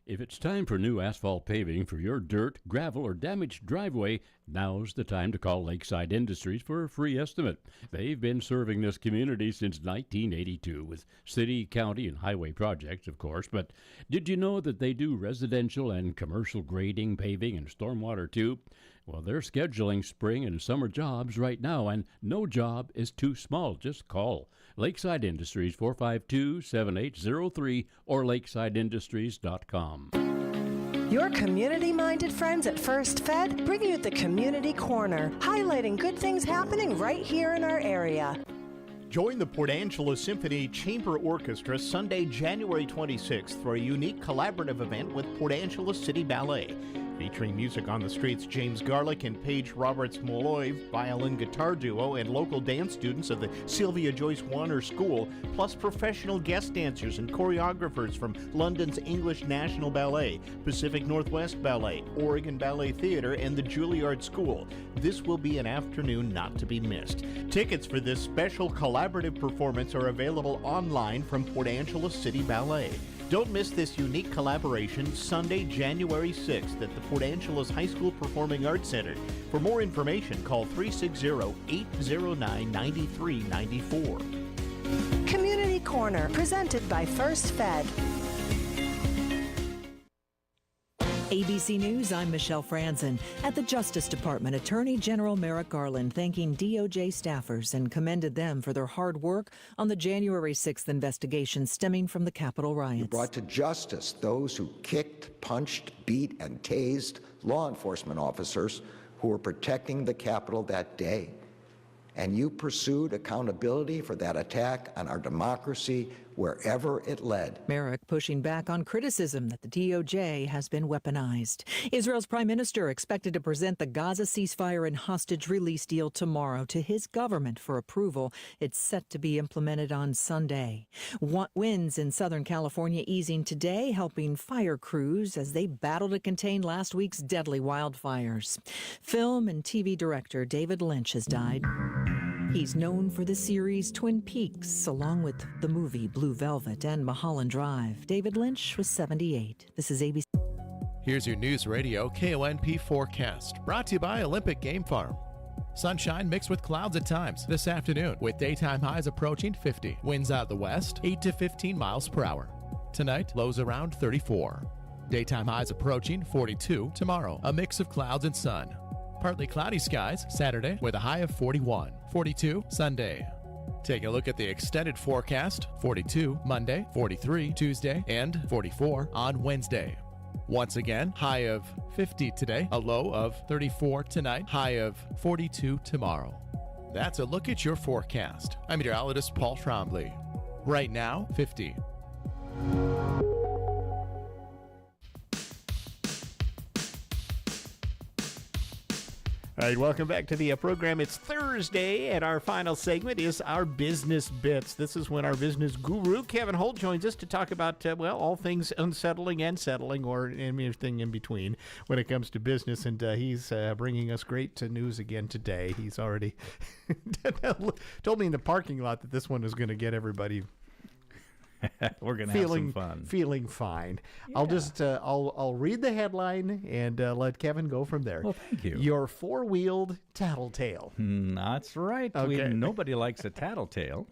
If it's time for new asphalt paving for your dirt, gravel, or damaged driveway, now's the time to call Lakeside Industries for a free estimate. They've been serving this community since 1982 with city, county, and highway projects, of course. But did you know that they do residential and commercial grading, paving, and stormwater too? Well, they're scheduling spring and summer jobs right now, and no job is too small. Just call Lakeside Industries, 452-7803, or lakesideindustries.com. Your community-minded friends at First Fed bring you the Community Corner, highlighting good things happening right here in our area. Join the Port Angeles Symphony Chamber Orchestra Sunday, January 26th for a unique collaborative event with Port Angeles City Ballet. Featuring music on the streets, James Garlick and Paige Roberts-Molloy, violin guitar duo, and local dance students of the Sylvia Joyce Warner School, plus professional guest dancers and choreographers from London's English National Ballet, Pacific Northwest Ballet, Oregon Ballet Theatre, and the Juilliard School. This will be an afternoon not to be missed. Tickets for this special collaborative performance are available online from Port Angeles City Ballet. Don't miss this unique collaboration Sunday, January 6th at the Port Angeles High School Performing Arts Center. For more information, call 360-809-9394. Community Corner, presented by First Fed. ABC News, I'm Michelle Franzen. At the Justice Department, Attorney General Merrick Garland thanking DOJ staffers and commended them for their hard work on the January 6th investigation stemming from the Capitol riots. You brought to justice those who kicked, punched, beat, and tased law enforcement officers who were protecting the Capitol that day. And you pursued accountability for that attack on our democracy wherever it led. Merrick pushing back on criticism that the DOJ has been weaponized. Israel's prime minister expected to present the Gaza ceasefire and hostage release deal tomorrow to his government for approval. It's set to be implemented on Sunday. Winds in Southern California easing today, helping fire crews as they battle to contain last week's deadly wildfires. Film and TV director David Lynch has died. He's known for the series Twin Peaks, along with the movie Blue Velvet and Mulholland Drive. David Lynch was 78. This is ABC. Here's your News Radio KONP forecast, brought to you by Olympic Game Farm. Sunshine mixed with clouds at times this afternoon, with daytime highs approaching 50. Winds out the west, 8 to 15 miles per hour. Tonight, lows around 34. Daytime highs approaching 42 tomorrow. A mix of clouds and sun. Partly cloudy skies Saturday with a high of 41. 42 Sunday. Take a look at the extended forecast. 42 Monday, 43 Tuesday, and 44 on Wednesday. Once again, high of 50 today, a low of 34 tonight, high of 42 tomorrow. That's a look at your forecast. I'm meteorologist Paul Trombley. Right now, 50. All right, welcome back to the program. It's Thursday, and our final segment is our Business Bits. This is when our business guru, Kevin Holt, joins us to talk about, all things unsettling and settling, or anything in between when it comes to business. And he's bringing us great news again today. He's already told me in the parking lot that this one is going to get everybody we're going to have some fun. Feeling fine. Yeah. I'll just I'll read the headline and let Kevin go from there. Well, thank you. Your four-wheeled tattletale. That's right. Okay. Nobody likes a tattletale.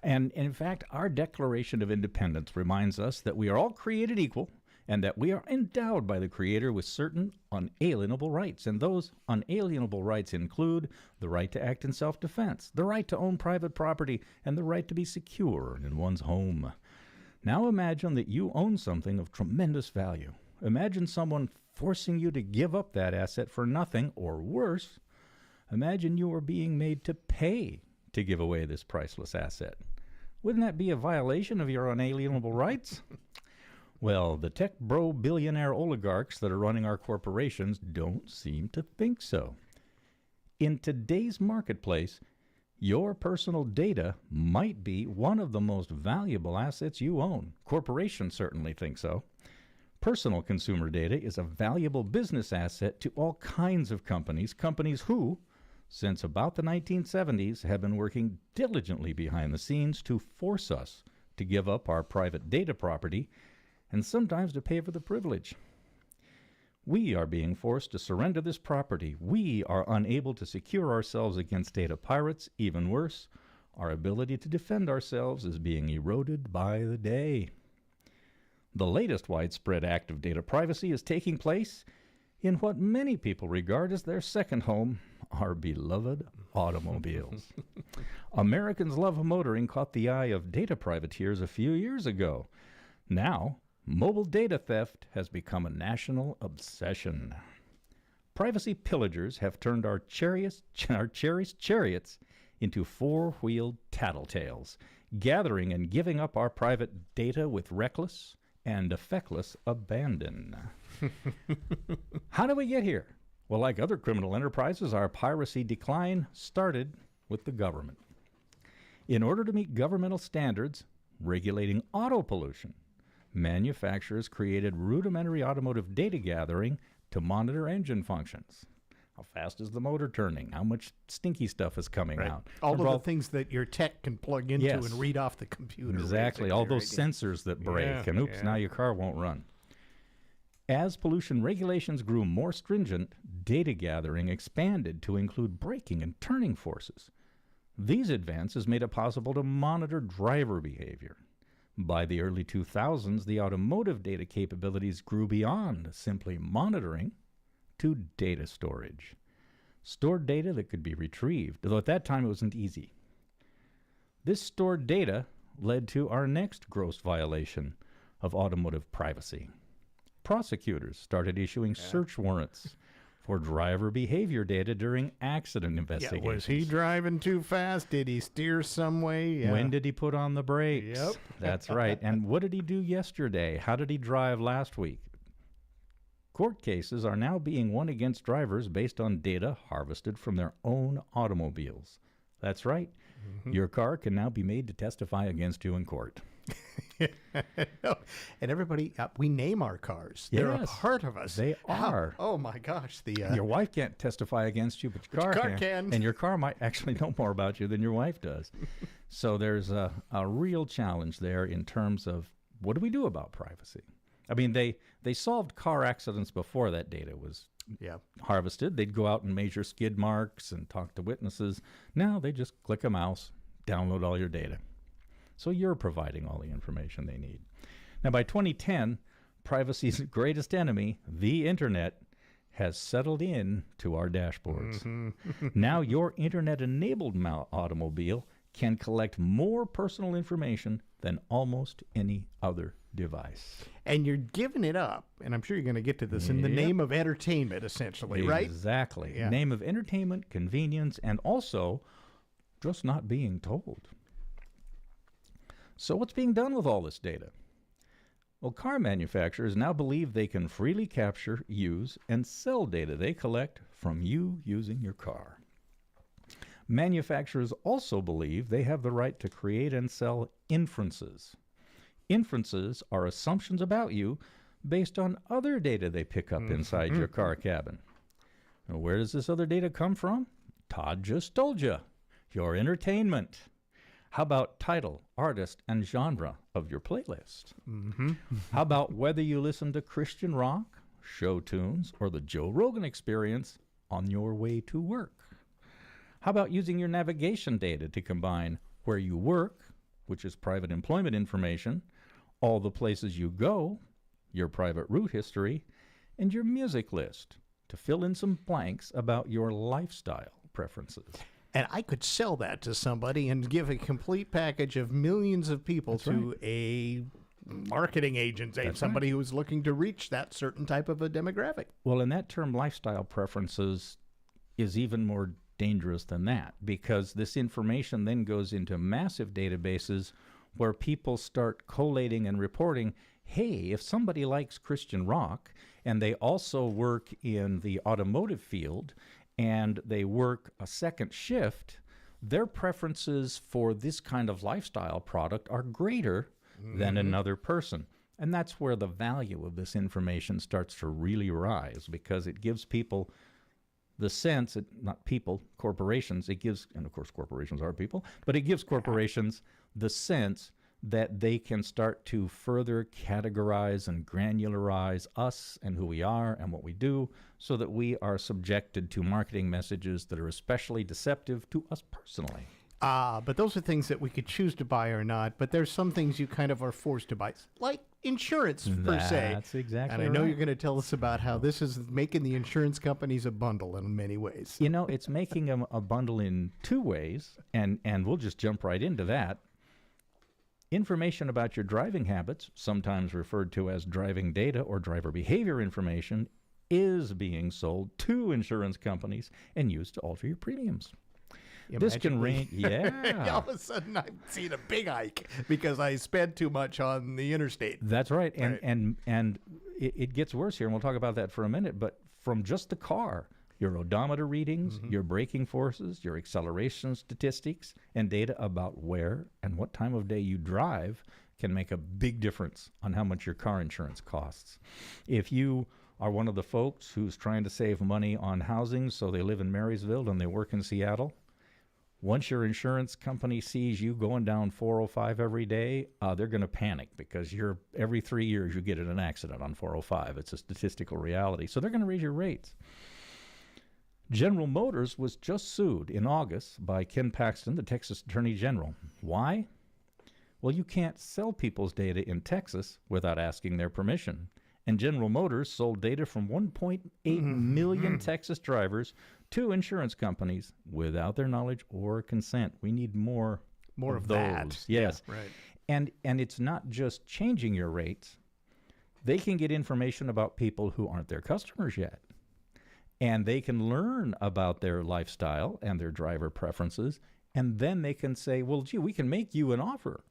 And in fact, our Declaration of Independence reminds us that we are all created equal and that we are endowed by the Creator with certain unalienable rights. And those unalienable rights include the right to act in self-defense, the right to own private property, and the right to be secure in one's home. Now imagine that you own something of tremendous value. Imagine someone forcing you to give up that asset for nothing, or worse, imagine you are being made to pay to give away this priceless asset. Wouldn't that be a violation of your unalienable rights? Well, the tech bro billionaire oligarchs that are running our corporations don't seem to think so. In today's marketplace, your personal data might be one of the most valuable assets you own. Corporations certainly think so. Personal consumer data is a valuable business asset to all kinds of companies who, since about the 1970s, have been working diligently behind the scenes to force us to give up our private data property and sometimes to pay for the privilege. We are being forced to surrender this property. We are unable to secure ourselves against data pirates. Even worse, our ability to defend ourselves is being eroded by the day. The latest widespread act of data privacy is taking place in what many people regard as their second home, our beloved automobiles. Americans love motoring caught the eye of data privateers a few years ago. Now, mobile data theft has become a national obsession. Privacy pillagers have turned our cherished chariots into four-wheeled tattletales, gathering and giving up our private data with reckless and effectless abandon. How did we get here? Well, like other criminal enterprises, our piracy decline started with the government. In order to meet governmental standards regulating auto pollution, manufacturers created rudimentary automotive data gathering to monitor engine functions. How fast is the motor turning? How much stinky stuff is coming out? All of the things that your tech can plug into and read off the computer. Exactly. All those sensors that break. And oops, now your car won't run. As pollution regulations grew more stringent, data gathering expanded to include braking and turning forces. These advances made it possible to monitor driver behavior. By the early 2000s, the automotive data capabilities grew beyond simply monitoring to data storage. Stored data that could be retrieved, though at that time it wasn't easy. This stored data led to our next gross violation of automotive privacy. Prosecutors started issuing search warrants for driver behavior data during accident investigations. Was he driving too fast? Did he steer some way? When did he put on the brakes? Yep. That's right. And what did he do yesterday? How did he drive last week? Court cases are now being won against drivers based on data harvested from their own automobiles. That's right. Your car can now be made to testify against you in court. No. And everybody, we name our cars. They're a Yes, part of us. they are. Oh my gosh. Your wife can't testify against you, but your car can. And your car might actually know more about you than your wife does. So there's a real challenge there in terms of what do we do about privacy? I mean, they solved car accidents before that data was harvested. They'd go out and measure skid marks and talk to witnesses. Now they just click a mouse, download all your data. So you're providing all the information they need. Now, by 2010, privacy's greatest enemy, the internet, has settled in to our dashboards. Now your internet-enabled automobile can collect more personal information than almost any other device. And you're giving it up, and I'm sure you're going to get to this, in the name of entertainment, essentially, right? Exactly. Yeah. Name of entertainment, convenience, and also just not being told. So what's being done with all this data? Well, car manufacturers now believe they can freely capture, use, and sell data they collect from you using your car. Manufacturers also believe they have the right to create and sell inferences. Inferences are assumptions about you based on other data they pick up inside your car cabin. Now, where does this other data come from? Todd just told you. Your entertainment. How about title, artist, and genre of your playlist? How about whether you listen to Christian rock, show tunes, or the Joe Rogan Experience on your way to work? How about using your navigation data to combine where you work, which is private employment information, all the places you go, your private route history, and your music list to fill in some blanks about your lifestyle preferences? And I could sell that to somebody and give a complete package of millions of people to a marketing agency, somebody who is looking to reach that certain type of a demographic. Well, and that term lifestyle preferences is even more dangerous than that, because this information then goes into massive databases where people start collating and reporting, hey, if somebody likes Christian rock and they also work in the automotive field and they work a second shift, their preferences for this kind of lifestyle product are greater than another person. And that's where the value of this information starts to really rise, because it gives people the sense, not people, corporations, it gives, and of course corporations are people, but it gives corporations the sense that they can start to further categorize and granularize us and who we are and what we do, so that we are subjected to marketing messages that are especially deceptive to us personally. But those are things that we could choose to buy or not, but there's some things you kind of are forced to buy, like insurance per se. That's exactly And I know right. you're going to tell us about how this is making the insurance companies a bundle in many ways. You know, it's making them a bundle in two ways, and we'll just jump right into that. Information about your driving habits, sometimes referred to as driving data or driver behavior information, is being sold to insurance companies and used to alter your premiums. This can range, All of a sudden, I've seen a big hike because I spent too much on the interstate. That's right, and it gets worse here, and we'll talk about that for a minute. But from just the car, your odometer readings, your braking forces, your acceleration statistics, and data about where and what time of day you drive can make a big difference on how much your car insurance costs. If you are one of the folks who's trying to save money on housing, so they live in Marysville and they work in Seattle, once your insurance company sees you going down 405 every day, they're going to panic, because every 3 years you get in an accident on 405. It's a statistical reality. So they're going to raise your rates. General Motors was just sued in August by Ken Paxton, the Texas Attorney General. Why? Well, you can't sell people's data in Texas without asking their permission. And General Motors sold data from 1.8 million Texas drivers to insurance companies without their knowledge or consent. We need more of those. That. Yes. Yeah, right. And it's not just changing your rates. They can get information about people who aren't their customers yet. And they can learn about their lifestyle and their driver preferences, and then they can say, well, gee, we can make you an offer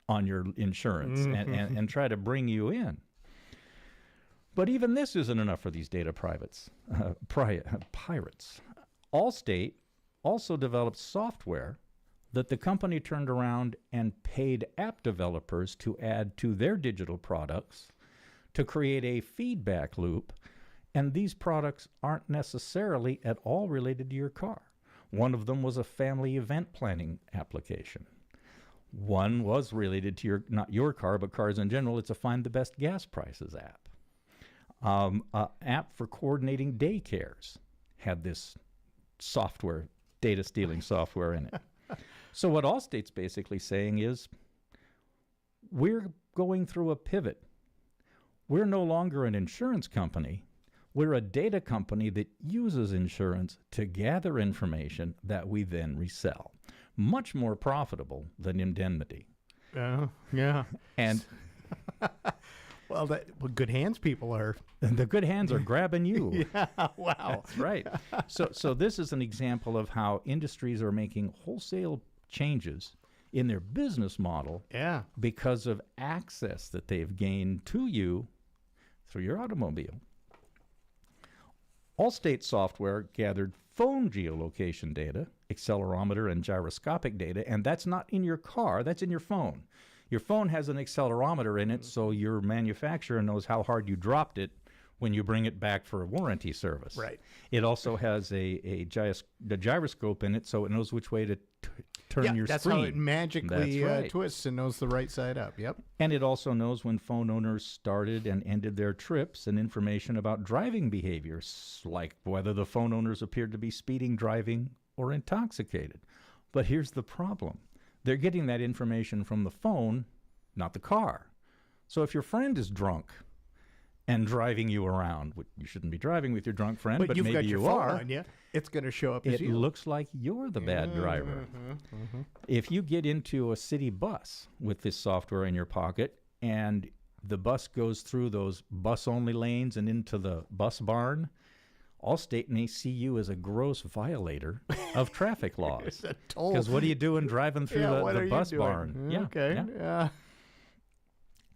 on your insurance and try to bring you in. But even this isn't enough for these data pirates. Allstate also developed software that the company turned around and paid app developers to add to their digital products to create a feedback loop, and these products aren't necessarily at all related to your car. One of them was a family event planning application. One was related to not your car, but cars in general. It's a find the best gas prices app. An app for coordinating daycares had this software, data stealing software in it. So what Allstate's basically saying is, we're going through a pivot. We're no longer an insurance company. We're a data company that uses insurance to gather information that we then resell. Much more profitable than indemnity. Yeah. And well, good hands people are. The good hands are grabbing you. Yeah, wow. That's right. So this is an example of how industries are making wholesale changes in their business model because of access that they've gained to you through your automobile. Allstate software gathered phone geolocation data, accelerometer and gyroscopic data, and that's not in your car, that's in your phone. Your phone has an accelerometer in it, so your manufacturer knows how hard you dropped it when you bring it back for a warranty service. Right. It also has the gyroscope in it, so it knows which way to turn your that's screen. how it magically That's right. twists and knows the right side up. Yep. And it also knows when phone owners started and ended their trips and information about driving behaviors, like whether the phone owners appeared to be speeding, driving, or intoxicated. But here's the problem. They're getting that information from the phone, not the car. So if your friend is drunk and driving you around, you shouldn't be driving with your drunk friend, but you've maybe got your you phone are. on you. It's going to show up as It you. looks like you're the bad driver. If you get into a city bus with this software in your pocket and the bus goes through those bus-only lanes and into the bus barn, Allstate may see you as a gross violator of traffic laws. Because what are you doing driving through the bus barn? Okay. Yeah.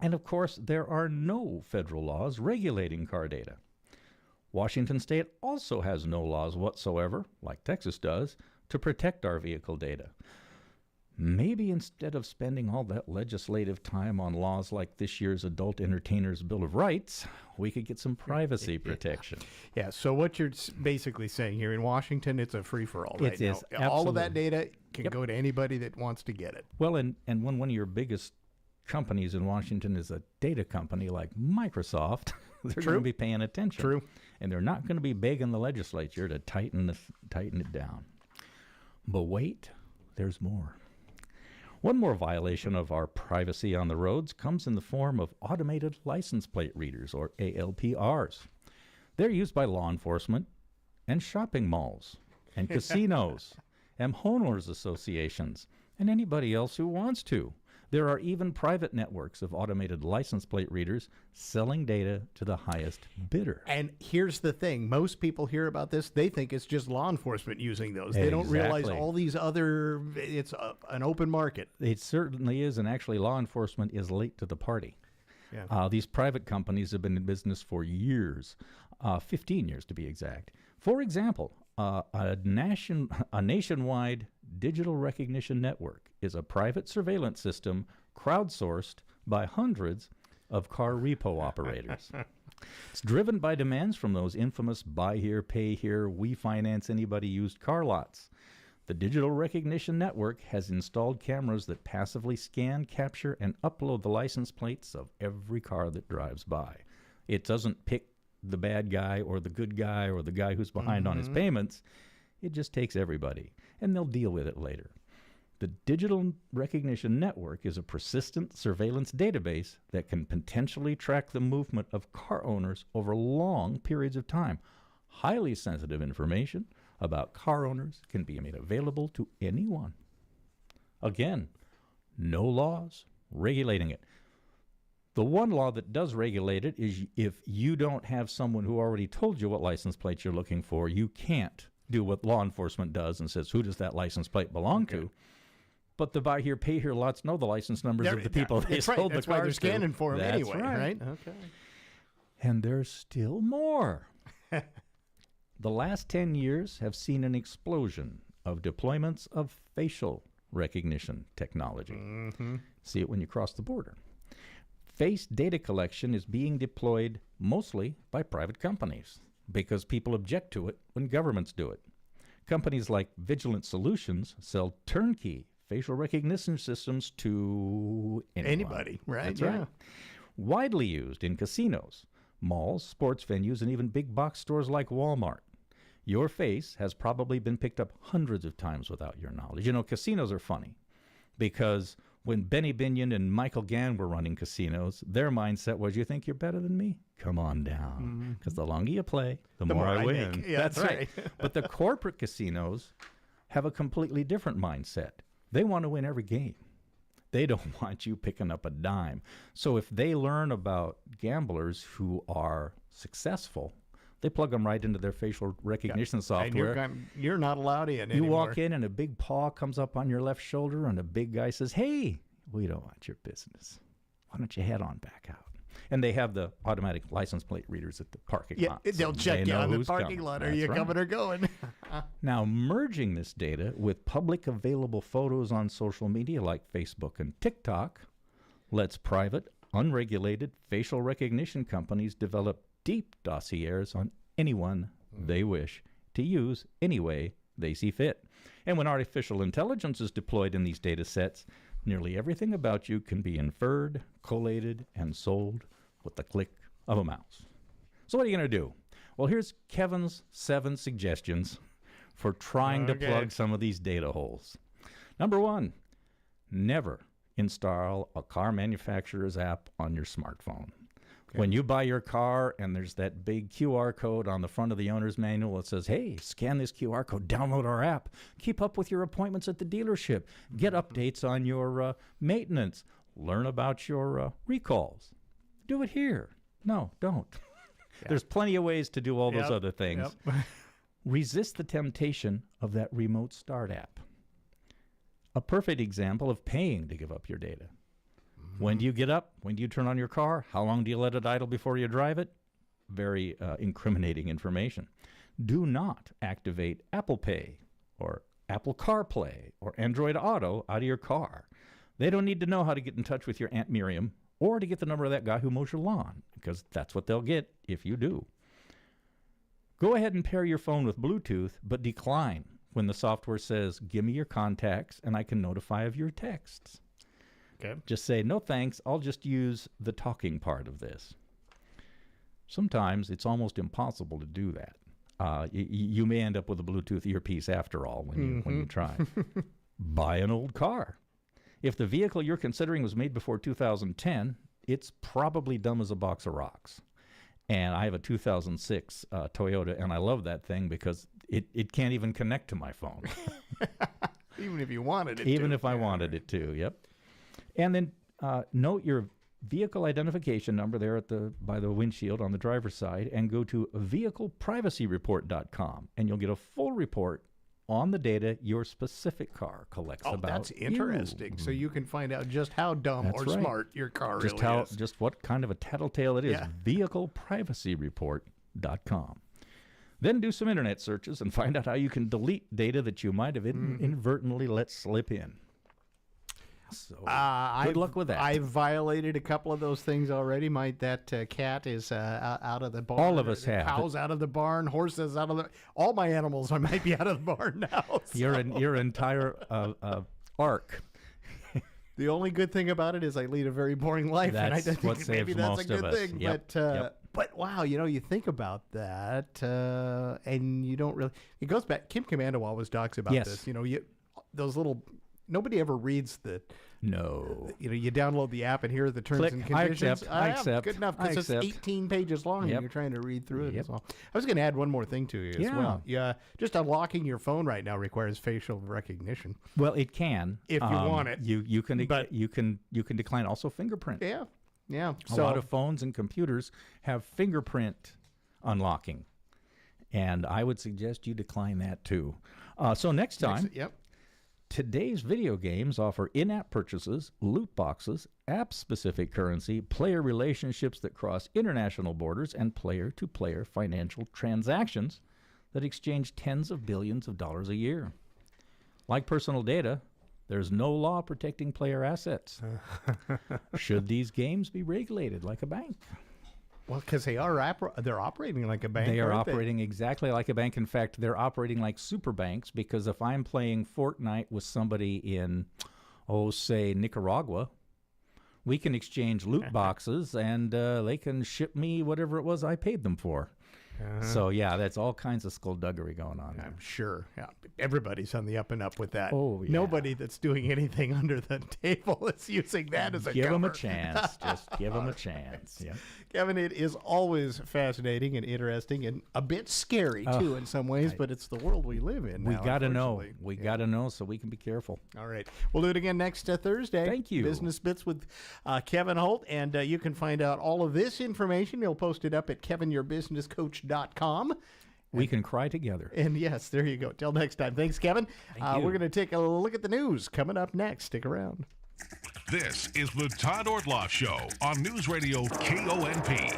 And of course, there are no federal laws regulating car data. Washington State also has no laws whatsoever, like Texas does, to protect our vehicle data. Maybe instead of spending all that legislative time on laws like this year's Adult Entertainers Bill of Rights, we could get some privacy protection. Yeah, so what you're basically saying here in Washington, it's a free-for-all right now. Is all of that data can go to anybody that wants to get it. Well, and when one of your biggest companies in Washington is a data company like Microsoft, they're going to be paying attention. True. And they're not going to be begging the legislature to tighten it down. But wait, there's more. One more violation of our privacy on the roads comes in the form of automated license plate readers, or ALPRs. They're used by law enforcement and shopping malls and casinos and homeowners associations and anybody else who wants to. There are even private networks of automated license plate readers selling data to the highest bidder. And here's the thing. Most people hear about this, they think it's just law enforcement using those. They don't realize all these other, it's an open market. It certainly is, and actually law enforcement is late to the party. Yeah. These private companies have been in business for years, 15 years to be exact. For example, a nationwide digital recognition network is a private surveillance system crowdsourced by hundreds of car repo operators. It's driven by demands from those infamous buy here, pay here, we finance anybody used car lots. The digital recognition network has installed cameras that passively scan, capture, and upload the license plates of every car that drives by. It doesn't pick the bad guy or the good guy or the guy who's behind on his payments. It just takes everybody, and they'll deal with it later. The Digital Recognition Network is a persistent surveillance database that can potentially track the movement of car owners over long periods of time. Highly sensitive information about car owners can be made available to anyone. Again, no laws regulating it. The one law that does regulate it is if you don't have someone who already told you what license plate you're looking for, you can't do what law enforcement does and says, who does that license plate belong to? But the buy here, pay here lots know the license numbers of the people they sold the cars to. That's why they're scanning for them That's anyway, right? Okay. And there's still more. The last 10 years have seen an explosion of deployments of facial recognition technology. See it when you cross the border. Face data collection is being deployed mostly by private companies because people object to it when governments do it. Companies like Vigilant Solutions sell turnkey facial recognition systems to Anybody, right? That's Yeah. right. Widely used in casinos, malls, sports venues, and even big box stores like Walmart. Your face has probably been picked up hundreds of times without your knowledge. You know, casinos are funny because when Benny Binion and Michael Gann were running casinos, their mindset was, you think you're better than me? Come on down. Because the longer you play, the more I win. make. Yeah, that's right. But the corporate casinos have a completely different mindset. They want to win every game. They don't want you picking up a dime. So if they learn about gamblers who are successful, they plug them right into their facial recognition software. And you're not allowed in You anymore. walk in and a big paw comes up on your left shoulder and a big guy says, hey, we don't want your business. Why don't you head on back out? And they have the automatic license plate readers at the parking lot. They'll check you on the parking lot. Are you coming or going? Now, merging this data with public available photos on social media like Facebook and TikTok lets private, unregulated facial recognition companies develop deep dossiers on anyone they wish to use any way they see fit. And when artificial intelligence is deployed in these data sets, nearly everything about you can be inferred, collated, and sold with the click of a mouse. So what are you going to do? Well, here's Kevin's 7 suggestions for trying to plug some of these data holes. Number 1, never install a car manufacturer's app on your smartphone. When you buy your car and there's that big QR code on the front of the owner's manual that says, hey, scan this QR code, download our app, keep up with your appointments at the dealership, get updates on your maintenance, learn about your recalls. Do it here. No, don't. There's plenty of ways to do all those other things. Resist the temptation of that remote start app. A perfect example of paying to give up your data. When do you get up? When do you turn on your car? How long do you let it idle before you drive it? Very incriminating information. Do not activate Apple Pay or Apple CarPlay or Android Auto out of your car. They don't need to know how to get in touch with your Aunt Miriam or to get the number of that guy who mows your lawn, because that's what they'll get if you do. Go ahead and pair your phone with Bluetooth, but decline when the software says, give me your contacts and I can notify of your texts. Okay. Just say, no thanks, I'll just use the talking part of this. Sometimes it's almost impossible to do that. You may end up with a Bluetooth earpiece after all when you try. Buy an old car. If the vehicle you're considering was made before 2010, it's probably dumb as a box of rocks. And I have a 2006 Toyota, and I love that thing because it can't even connect to my phone. Even if you wanted it to. Even if I wanted it to, yep. And then note your vehicle identification number there by the windshield on the driver's side and go to vehicleprivacyreport.com and you'll get a full report on the data your specific car collects about that's interesting. you. So you can find out just how dumb That's or right. smart your car just really is. Just what kind of a tattletale it is. Yeah. Vehicleprivacyreport.com. Then do some internet searches and find out how you can delete data that you might have inadvertently let slip in. So good luck with that. I've violated a couple of those things already. That cat is out of the barn. All of us have. Cows out of the barn. Horses out of the. All my animals might be out of the barn now. So. Your entire arc. The only good thing about it is I lead a very boring life, That's and I think what maybe saves that's most a of good us. thing. Yep. But wow, you think about that, and you don't really. It goes back. Kim Commando always talks about Yes. this. Those little. Nobody ever reads the. No. You download the app and here are the terms Click, and I conditions. accept, I accept, Good enough I because it's accept. 18 pages long Yep. and you're trying to read through it. Yep. I was going to add one more thing to you as Yeah. well. Yeah, just unlocking your phone right now requires facial recognition. Well, it can If you want it. You can decline also fingerprint. Yeah. Yeah. A lot of phones and computers have fingerprint unlocking, and I would suggest you decline that too. So next time, today's video games offer in-app purchases, loot boxes, app-specific currency, player relationships that cross international borders, and player-to-player financial transactions that exchange tens of billions of dollars a year. Like personal data, There's no law protecting player assets. Should these games be regulated like a bank? Well, because they're operating like a bank. They are operating exactly like a bank. In fact, they're operating like super banks, because if I'm playing Fortnite with somebody in, say, Nicaragua, we can exchange loot boxes, and they can ship me whatever it was I paid them for. So, yeah, that's all kinds of skullduggery going on. I'm sure. Yeah. Everybody's on the up and up with that. Oh, yeah. Nobody that's doing anything under the table is using that as a Give them a cover. chance. Just give them a chance. Yeah. Kevin, it is always fascinating and interesting and a bit scary, too, in some ways, but it's the world we live in now. We got to know. We got to know so we can be careful. All right. We'll do it again next Thursday. Thank you. Business Bits with Kevin Holt. And you can find out all of this information. He'll post it up at kevinyourbusinesscoach.com. We can cry together. And yes, there you go. Till next time. Thanks, Kevin. Thank you. We're going to take a look at the news coming up next. Stick around. This is the Todd Ortloff Show on Newsradio KONP.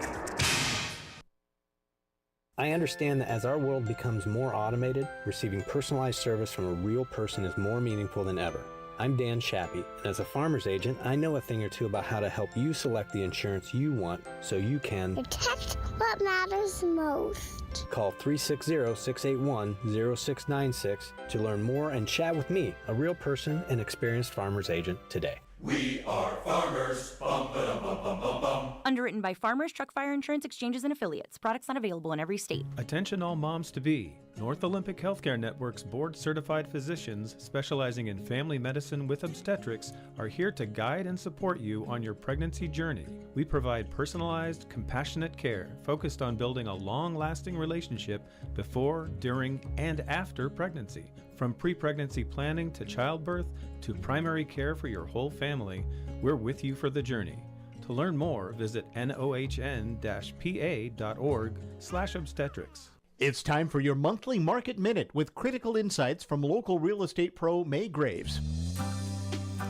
I understand that as our world becomes more automated, receiving personalized service from a real person is more meaningful than ever. I'm Dan Shappy, and as a farmer's agent, I know a thing or two about how to help you select the insurance you want so you can protect what matters most. Call 360-681-0696 to learn more and chat with me, a real person and experienced farmer's agent, today. We are farmers. Bum, ba-dum, bum, bum, bum, bum. Underwritten by Farmers Truck Fire Insurance Exchanges and Affiliates. Products not available in every state. Attention all moms-to-be. North Olympic Healthcare Network's board-certified physicians specializing in family medicine with obstetrics are here to guide and support you on your pregnancy journey. We provide personalized, compassionate care focused on building a long-lasting relationship before, during, and after pregnancy. From pre-pregnancy planning to childbirth to primary care for your whole family, we're with you for the journey. To learn more, visit nohn-pa.org/obstetrics. It's time for your monthly Market Minute with critical insights from local real estate pro May Graves.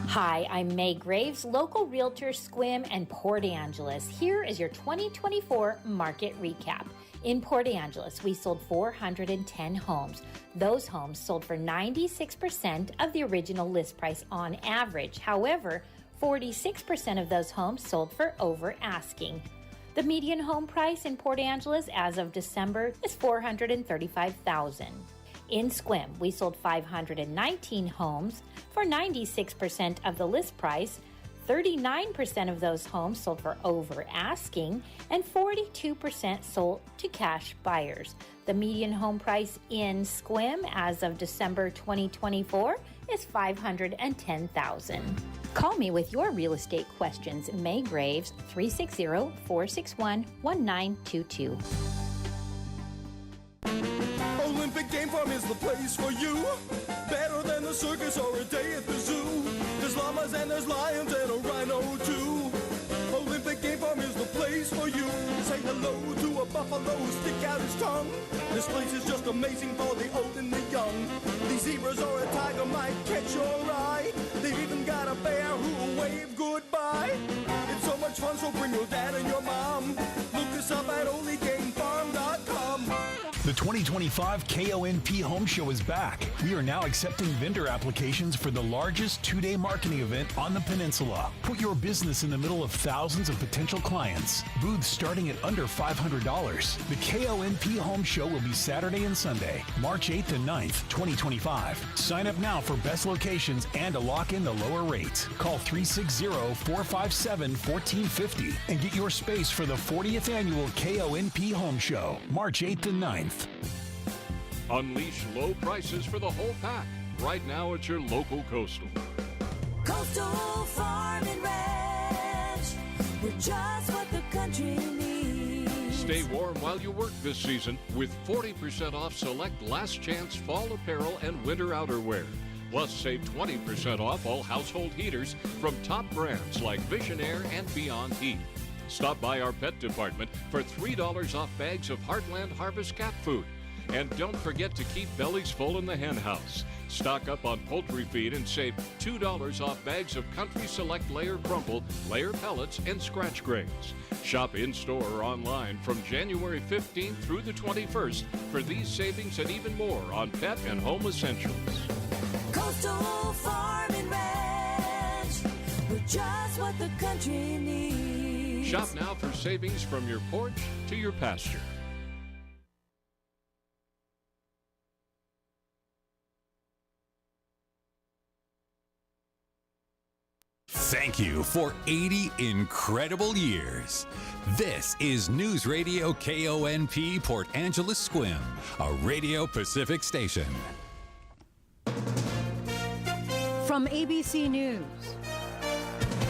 Hi, I'm May Graves, local realtor, Squim, and Port Angeles. Here is your 2024 market recap. In Port Angeles, we sold 410 homes. Those homes sold for 96% of the original list price on average. However, 46% of those homes sold for over asking. The median home price in Port Angeles as of December is $435,000. In Squim, we sold 519 homes for 96% of the list price. 39% of those homes sold for over asking, and 42% sold to cash buyers. The median home price in Squim as of December 2024 is $510,000. Call me with your real estate questions. May Graves, 360-461-1922. Olympic Game Farm is the place for you. Better than the circus or a day at the zoo. There's llamas and there's lions and a rhino too. Olympic Game Farm is the place for you. Say hello to a buffalo, stick out his tongue. This place is just amazing for the old and the young. These zebras or a tiger might catch your eye. They've even got a bear who'll wave goodbye. It's so much fun, so bring your dad and your mom. Look us up at onlygamefarm.com. The 2025 KONP Home Show is back. We are now accepting vendor applications for the largest two-day marketing event on the peninsula. Put your business in the middle of thousands of potential clients. Booths starting at under $500. The KONP Home Show will be Saturday and Sunday, March 8th and 9th, 2025. Sign up now for best locations and to lock in the lower rates. Call 360-457-1450 and get your space for the 40th annual KONP Home Show, March 8th and 9th. Unleash low prices for the whole pack. Right now at your local Coastal. Coastal Farm and Ranch. We're just what the country needs. Stay warm while you work this season with 40% off select last chance fall apparel and winter outerwear. Plus, save 20% off all household heaters from top brands like Visionaire and Beyond Heat. Stop by our pet department for $3 off bags of Heartland Harvest cat food. And don't forget to keep bellies full in the hen house. Stock up on poultry feed and save $2 off bags of Country Select Layer Crumble, Layer Pellets, and Scratch Grains. Shop in-store or online from January 15th through the 21st for these savings and even more on pet and home essentials. Coastal Farm and Ranch. It's what the country needs. Shop now for savings from your porch to your pasture. Thank you for 80 incredible years. This is News Radio KONP Port Angeles Squim, a Radio Pacific station. From ABC News,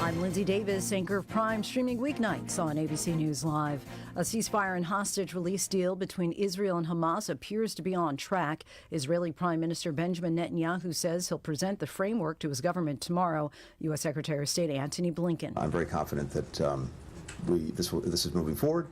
I'm Lindsay Davis, anchor of Prime, streaming weeknights on ABC News Live. A ceasefire and hostage release deal between Israel and Hamas appears to be on track. Israeli Prime Minister Benjamin Netanyahu says he'll present the framework to his government tomorrow. U.S. Secretary of State Antony Blinken. I'm very confident that this is moving forward,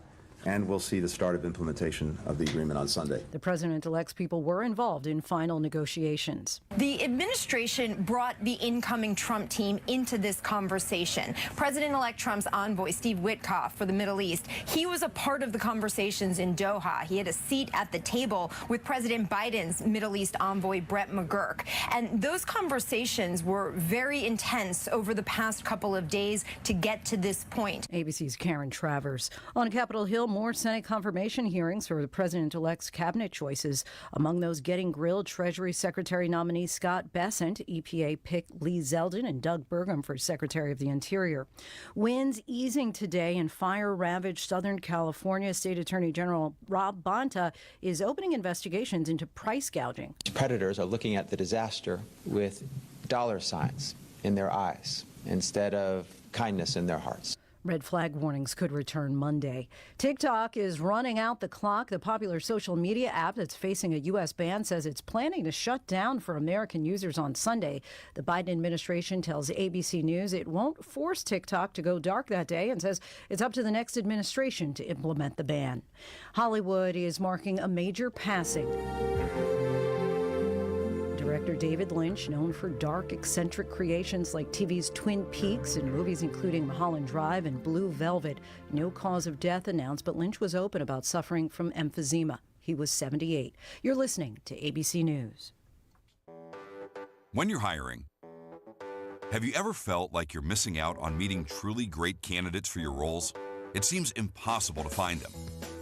and we'll see the start of implementation of the agreement on Sunday. The president-elect's people were involved in final negotiations. The administration brought the incoming Trump team into this conversation. President-elect Trump's envoy, Steve Witkoff, for the Middle East, he was a part of the conversations in Doha. He had a seat at the table with President Biden's Middle East envoy, Brett McGurk. And those conversations were very intense over the past couple of days to get to this point. ABC's Karen Travers. On Capitol Hill, more Senate confirmation hearings for the president-elect's cabinet choices. Among those getting grilled, Treasury Secretary nominee Scott Bessent, EPA pick Lee Zeldin, and Doug Burgum for Secretary of the Interior. Winds easing today in fire-ravaged Southern California. State Attorney General Rob Bonta is opening investigations into price gouging. Predators are looking at the disaster with dollar signs in their eyes instead of kindness in their hearts. Red flag warnings could return Monday. TikTok is running out the clock. The popular social media app that's facing a U.S. ban says it's planning to shut down for American users on Sunday. The Biden administration tells ABC News it won't force TikTok to go dark that day and says it's up to the next administration to implement the ban. Hollywood is marking a major passing. Director David Lynch, known for dark, eccentric creations like TV's Twin Peaks and movies including Mulholland Drive and Blue Velvet. No cause of death announced, but Lynch was open about suffering from emphysema. He was 78. You're listening to ABC News. When you're hiring, have you ever felt like you're missing out on meeting truly great candidates for your roles? It seems impossible to find them,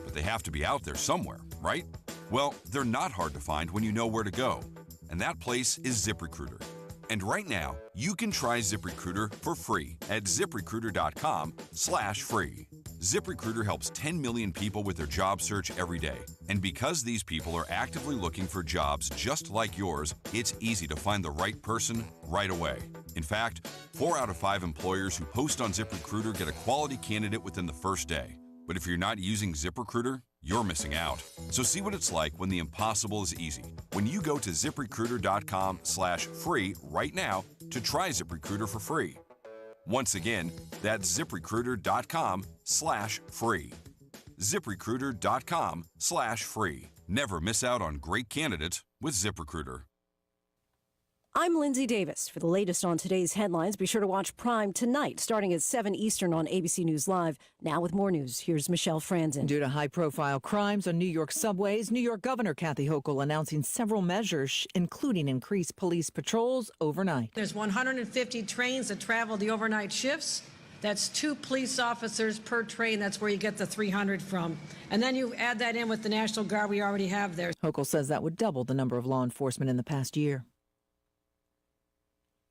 but they have to be out there somewhere, right? Well, they're not hard to find when you know where to go. And that place is ZipRecruiter. And right now, you can try ZipRecruiter for free at ZipRecruiter.com/free. ZipRecruiter helps 10 million people with their job search every day. And because these people are actively looking for jobs just like yours, it's easy to find the right person right away. In fact, 4 out of 5 employers who post on ZipRecruiter get a quality candidate within the first day. But if you're not using ZipRecruiter, you're missing out. So see what it's like when the impossible is easy. When you go to ZipRecruiter.com/free right now to try ZipRecruiter for free. Once again, that's ZipRecruiter.com/free. ZipRecruiter.com/free. Never miss out on great candidates with ZipRecruiter. I'm Lindsay Davis. For the latest on today's headlines, be sure to watch Prime tonight, starting at 7 Eastern on ABC News Live. Now with more news, here's Michelle Franzen. Due to high-profile crimes on New York subways, New York Governor Kathy Hochul announcing several measures, including increased police patrols overnight. There's 150 trains that travel the overnight shifts. That's 2 police officers per train. That's where you get the 300 from. And then you add that in with the National Guard we already have there. Hochul says that would double the number of law enforcement in the past year.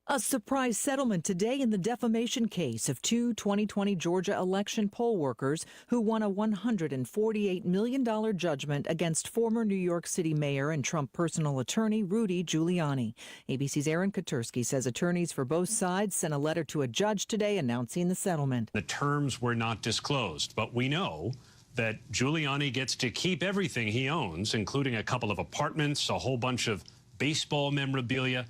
A surprise settlement today in the defamation case of 2 2020 Georgia election poll workers who won a $148 million judgment against former New York City Mayor and Trump personal attorney Rudy Giuliani. ABC's Aaron Katursky says attorneys for both sides sent a letter to a judge today announcing the settlement. The terms were not disclosed, but we know that Giuliani gets to keep everything he owns, including a couple of apartments, a whole bunch of baseball memorabilia.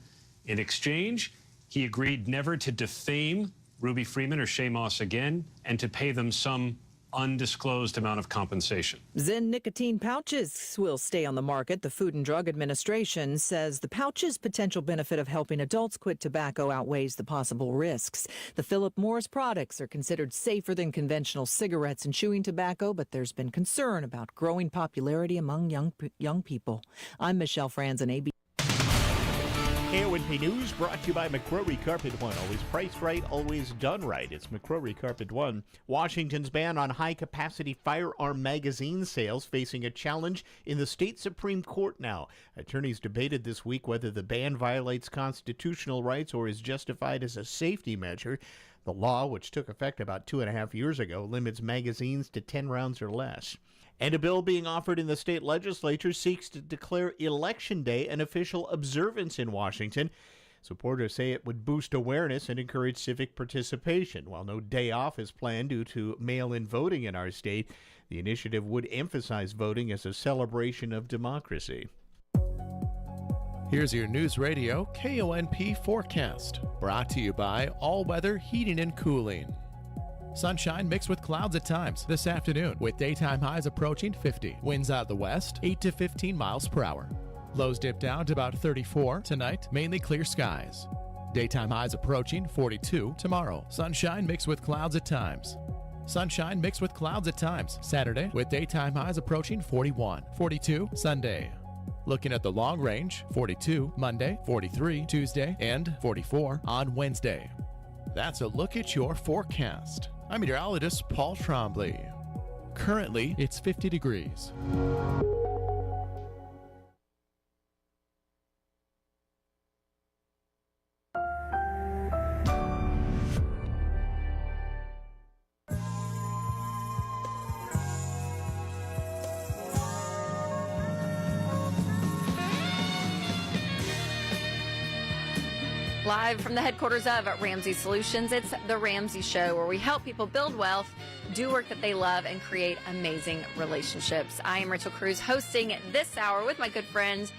In exchange, he agreed never to defame Ruby Freeman or Shay Moss again and to pay them some undisclosed amount of compensation. Zyn nicotine pouches will stay on the market. The Food and Drug Administration says the pouches' potential benefit of helping adults quit tobacco outweighs the possible risks. The Philip Morris products are considered safer than conventional cigarettes and chewing tobacco, but there's been concern about growing popularity among young people. I'm Michelle Franzen, ABC. KONP News brought to you by McCrory Carpet One. Always priced right, always done right. It's McCrory Carpet One. Washington's ban on high-capacity firearm magazine sales facing a challenge in the state Supreme Court now. Attorneys debated this week whether the ban violates constitutional rights or is justified as a safety measure. The law, which took effect about 2.5 years ago, limits magazines to 10 rounds or less. And a bill being offered in the state legislature seeks to declare Election Day an official observance in Washington. Supporters say it would boost awareness and encourage civic participation. While no day off is planned due to mail-in voting in our state, the initiative would emphasize voting as a celebration of democracy. Here's your News Radio KONP forecast, brought to you by All Weather Heating and Cooling. Sunshine mixed with clouds at times this afternoon, with daytime highs approaching 50. Winds out of the west, 8 to 15 miles per hour. Lows dip down to about 34 tonight, mainly clear skies. Daytime highs approaching 42 tomorrow. Sunshine mixed with clouds at times. Sunshine mixed with clouds at times Saturday, with daytime highs approaching 41. 42 Sunday. Looking at the long range, 42 Monday, 43 Tuesday, and 44 on Wednesday. That's a look at your forecast. I'm meteorologist Paul Trombley. Currently, it's 50 degrees. Live from the headquarters of Ramsey Solutions, it's The Ramsey Show, where we help people build wealth, do work that they love, and create amazing relationships. I am Rachel Cruz, hosting this hour with my good friends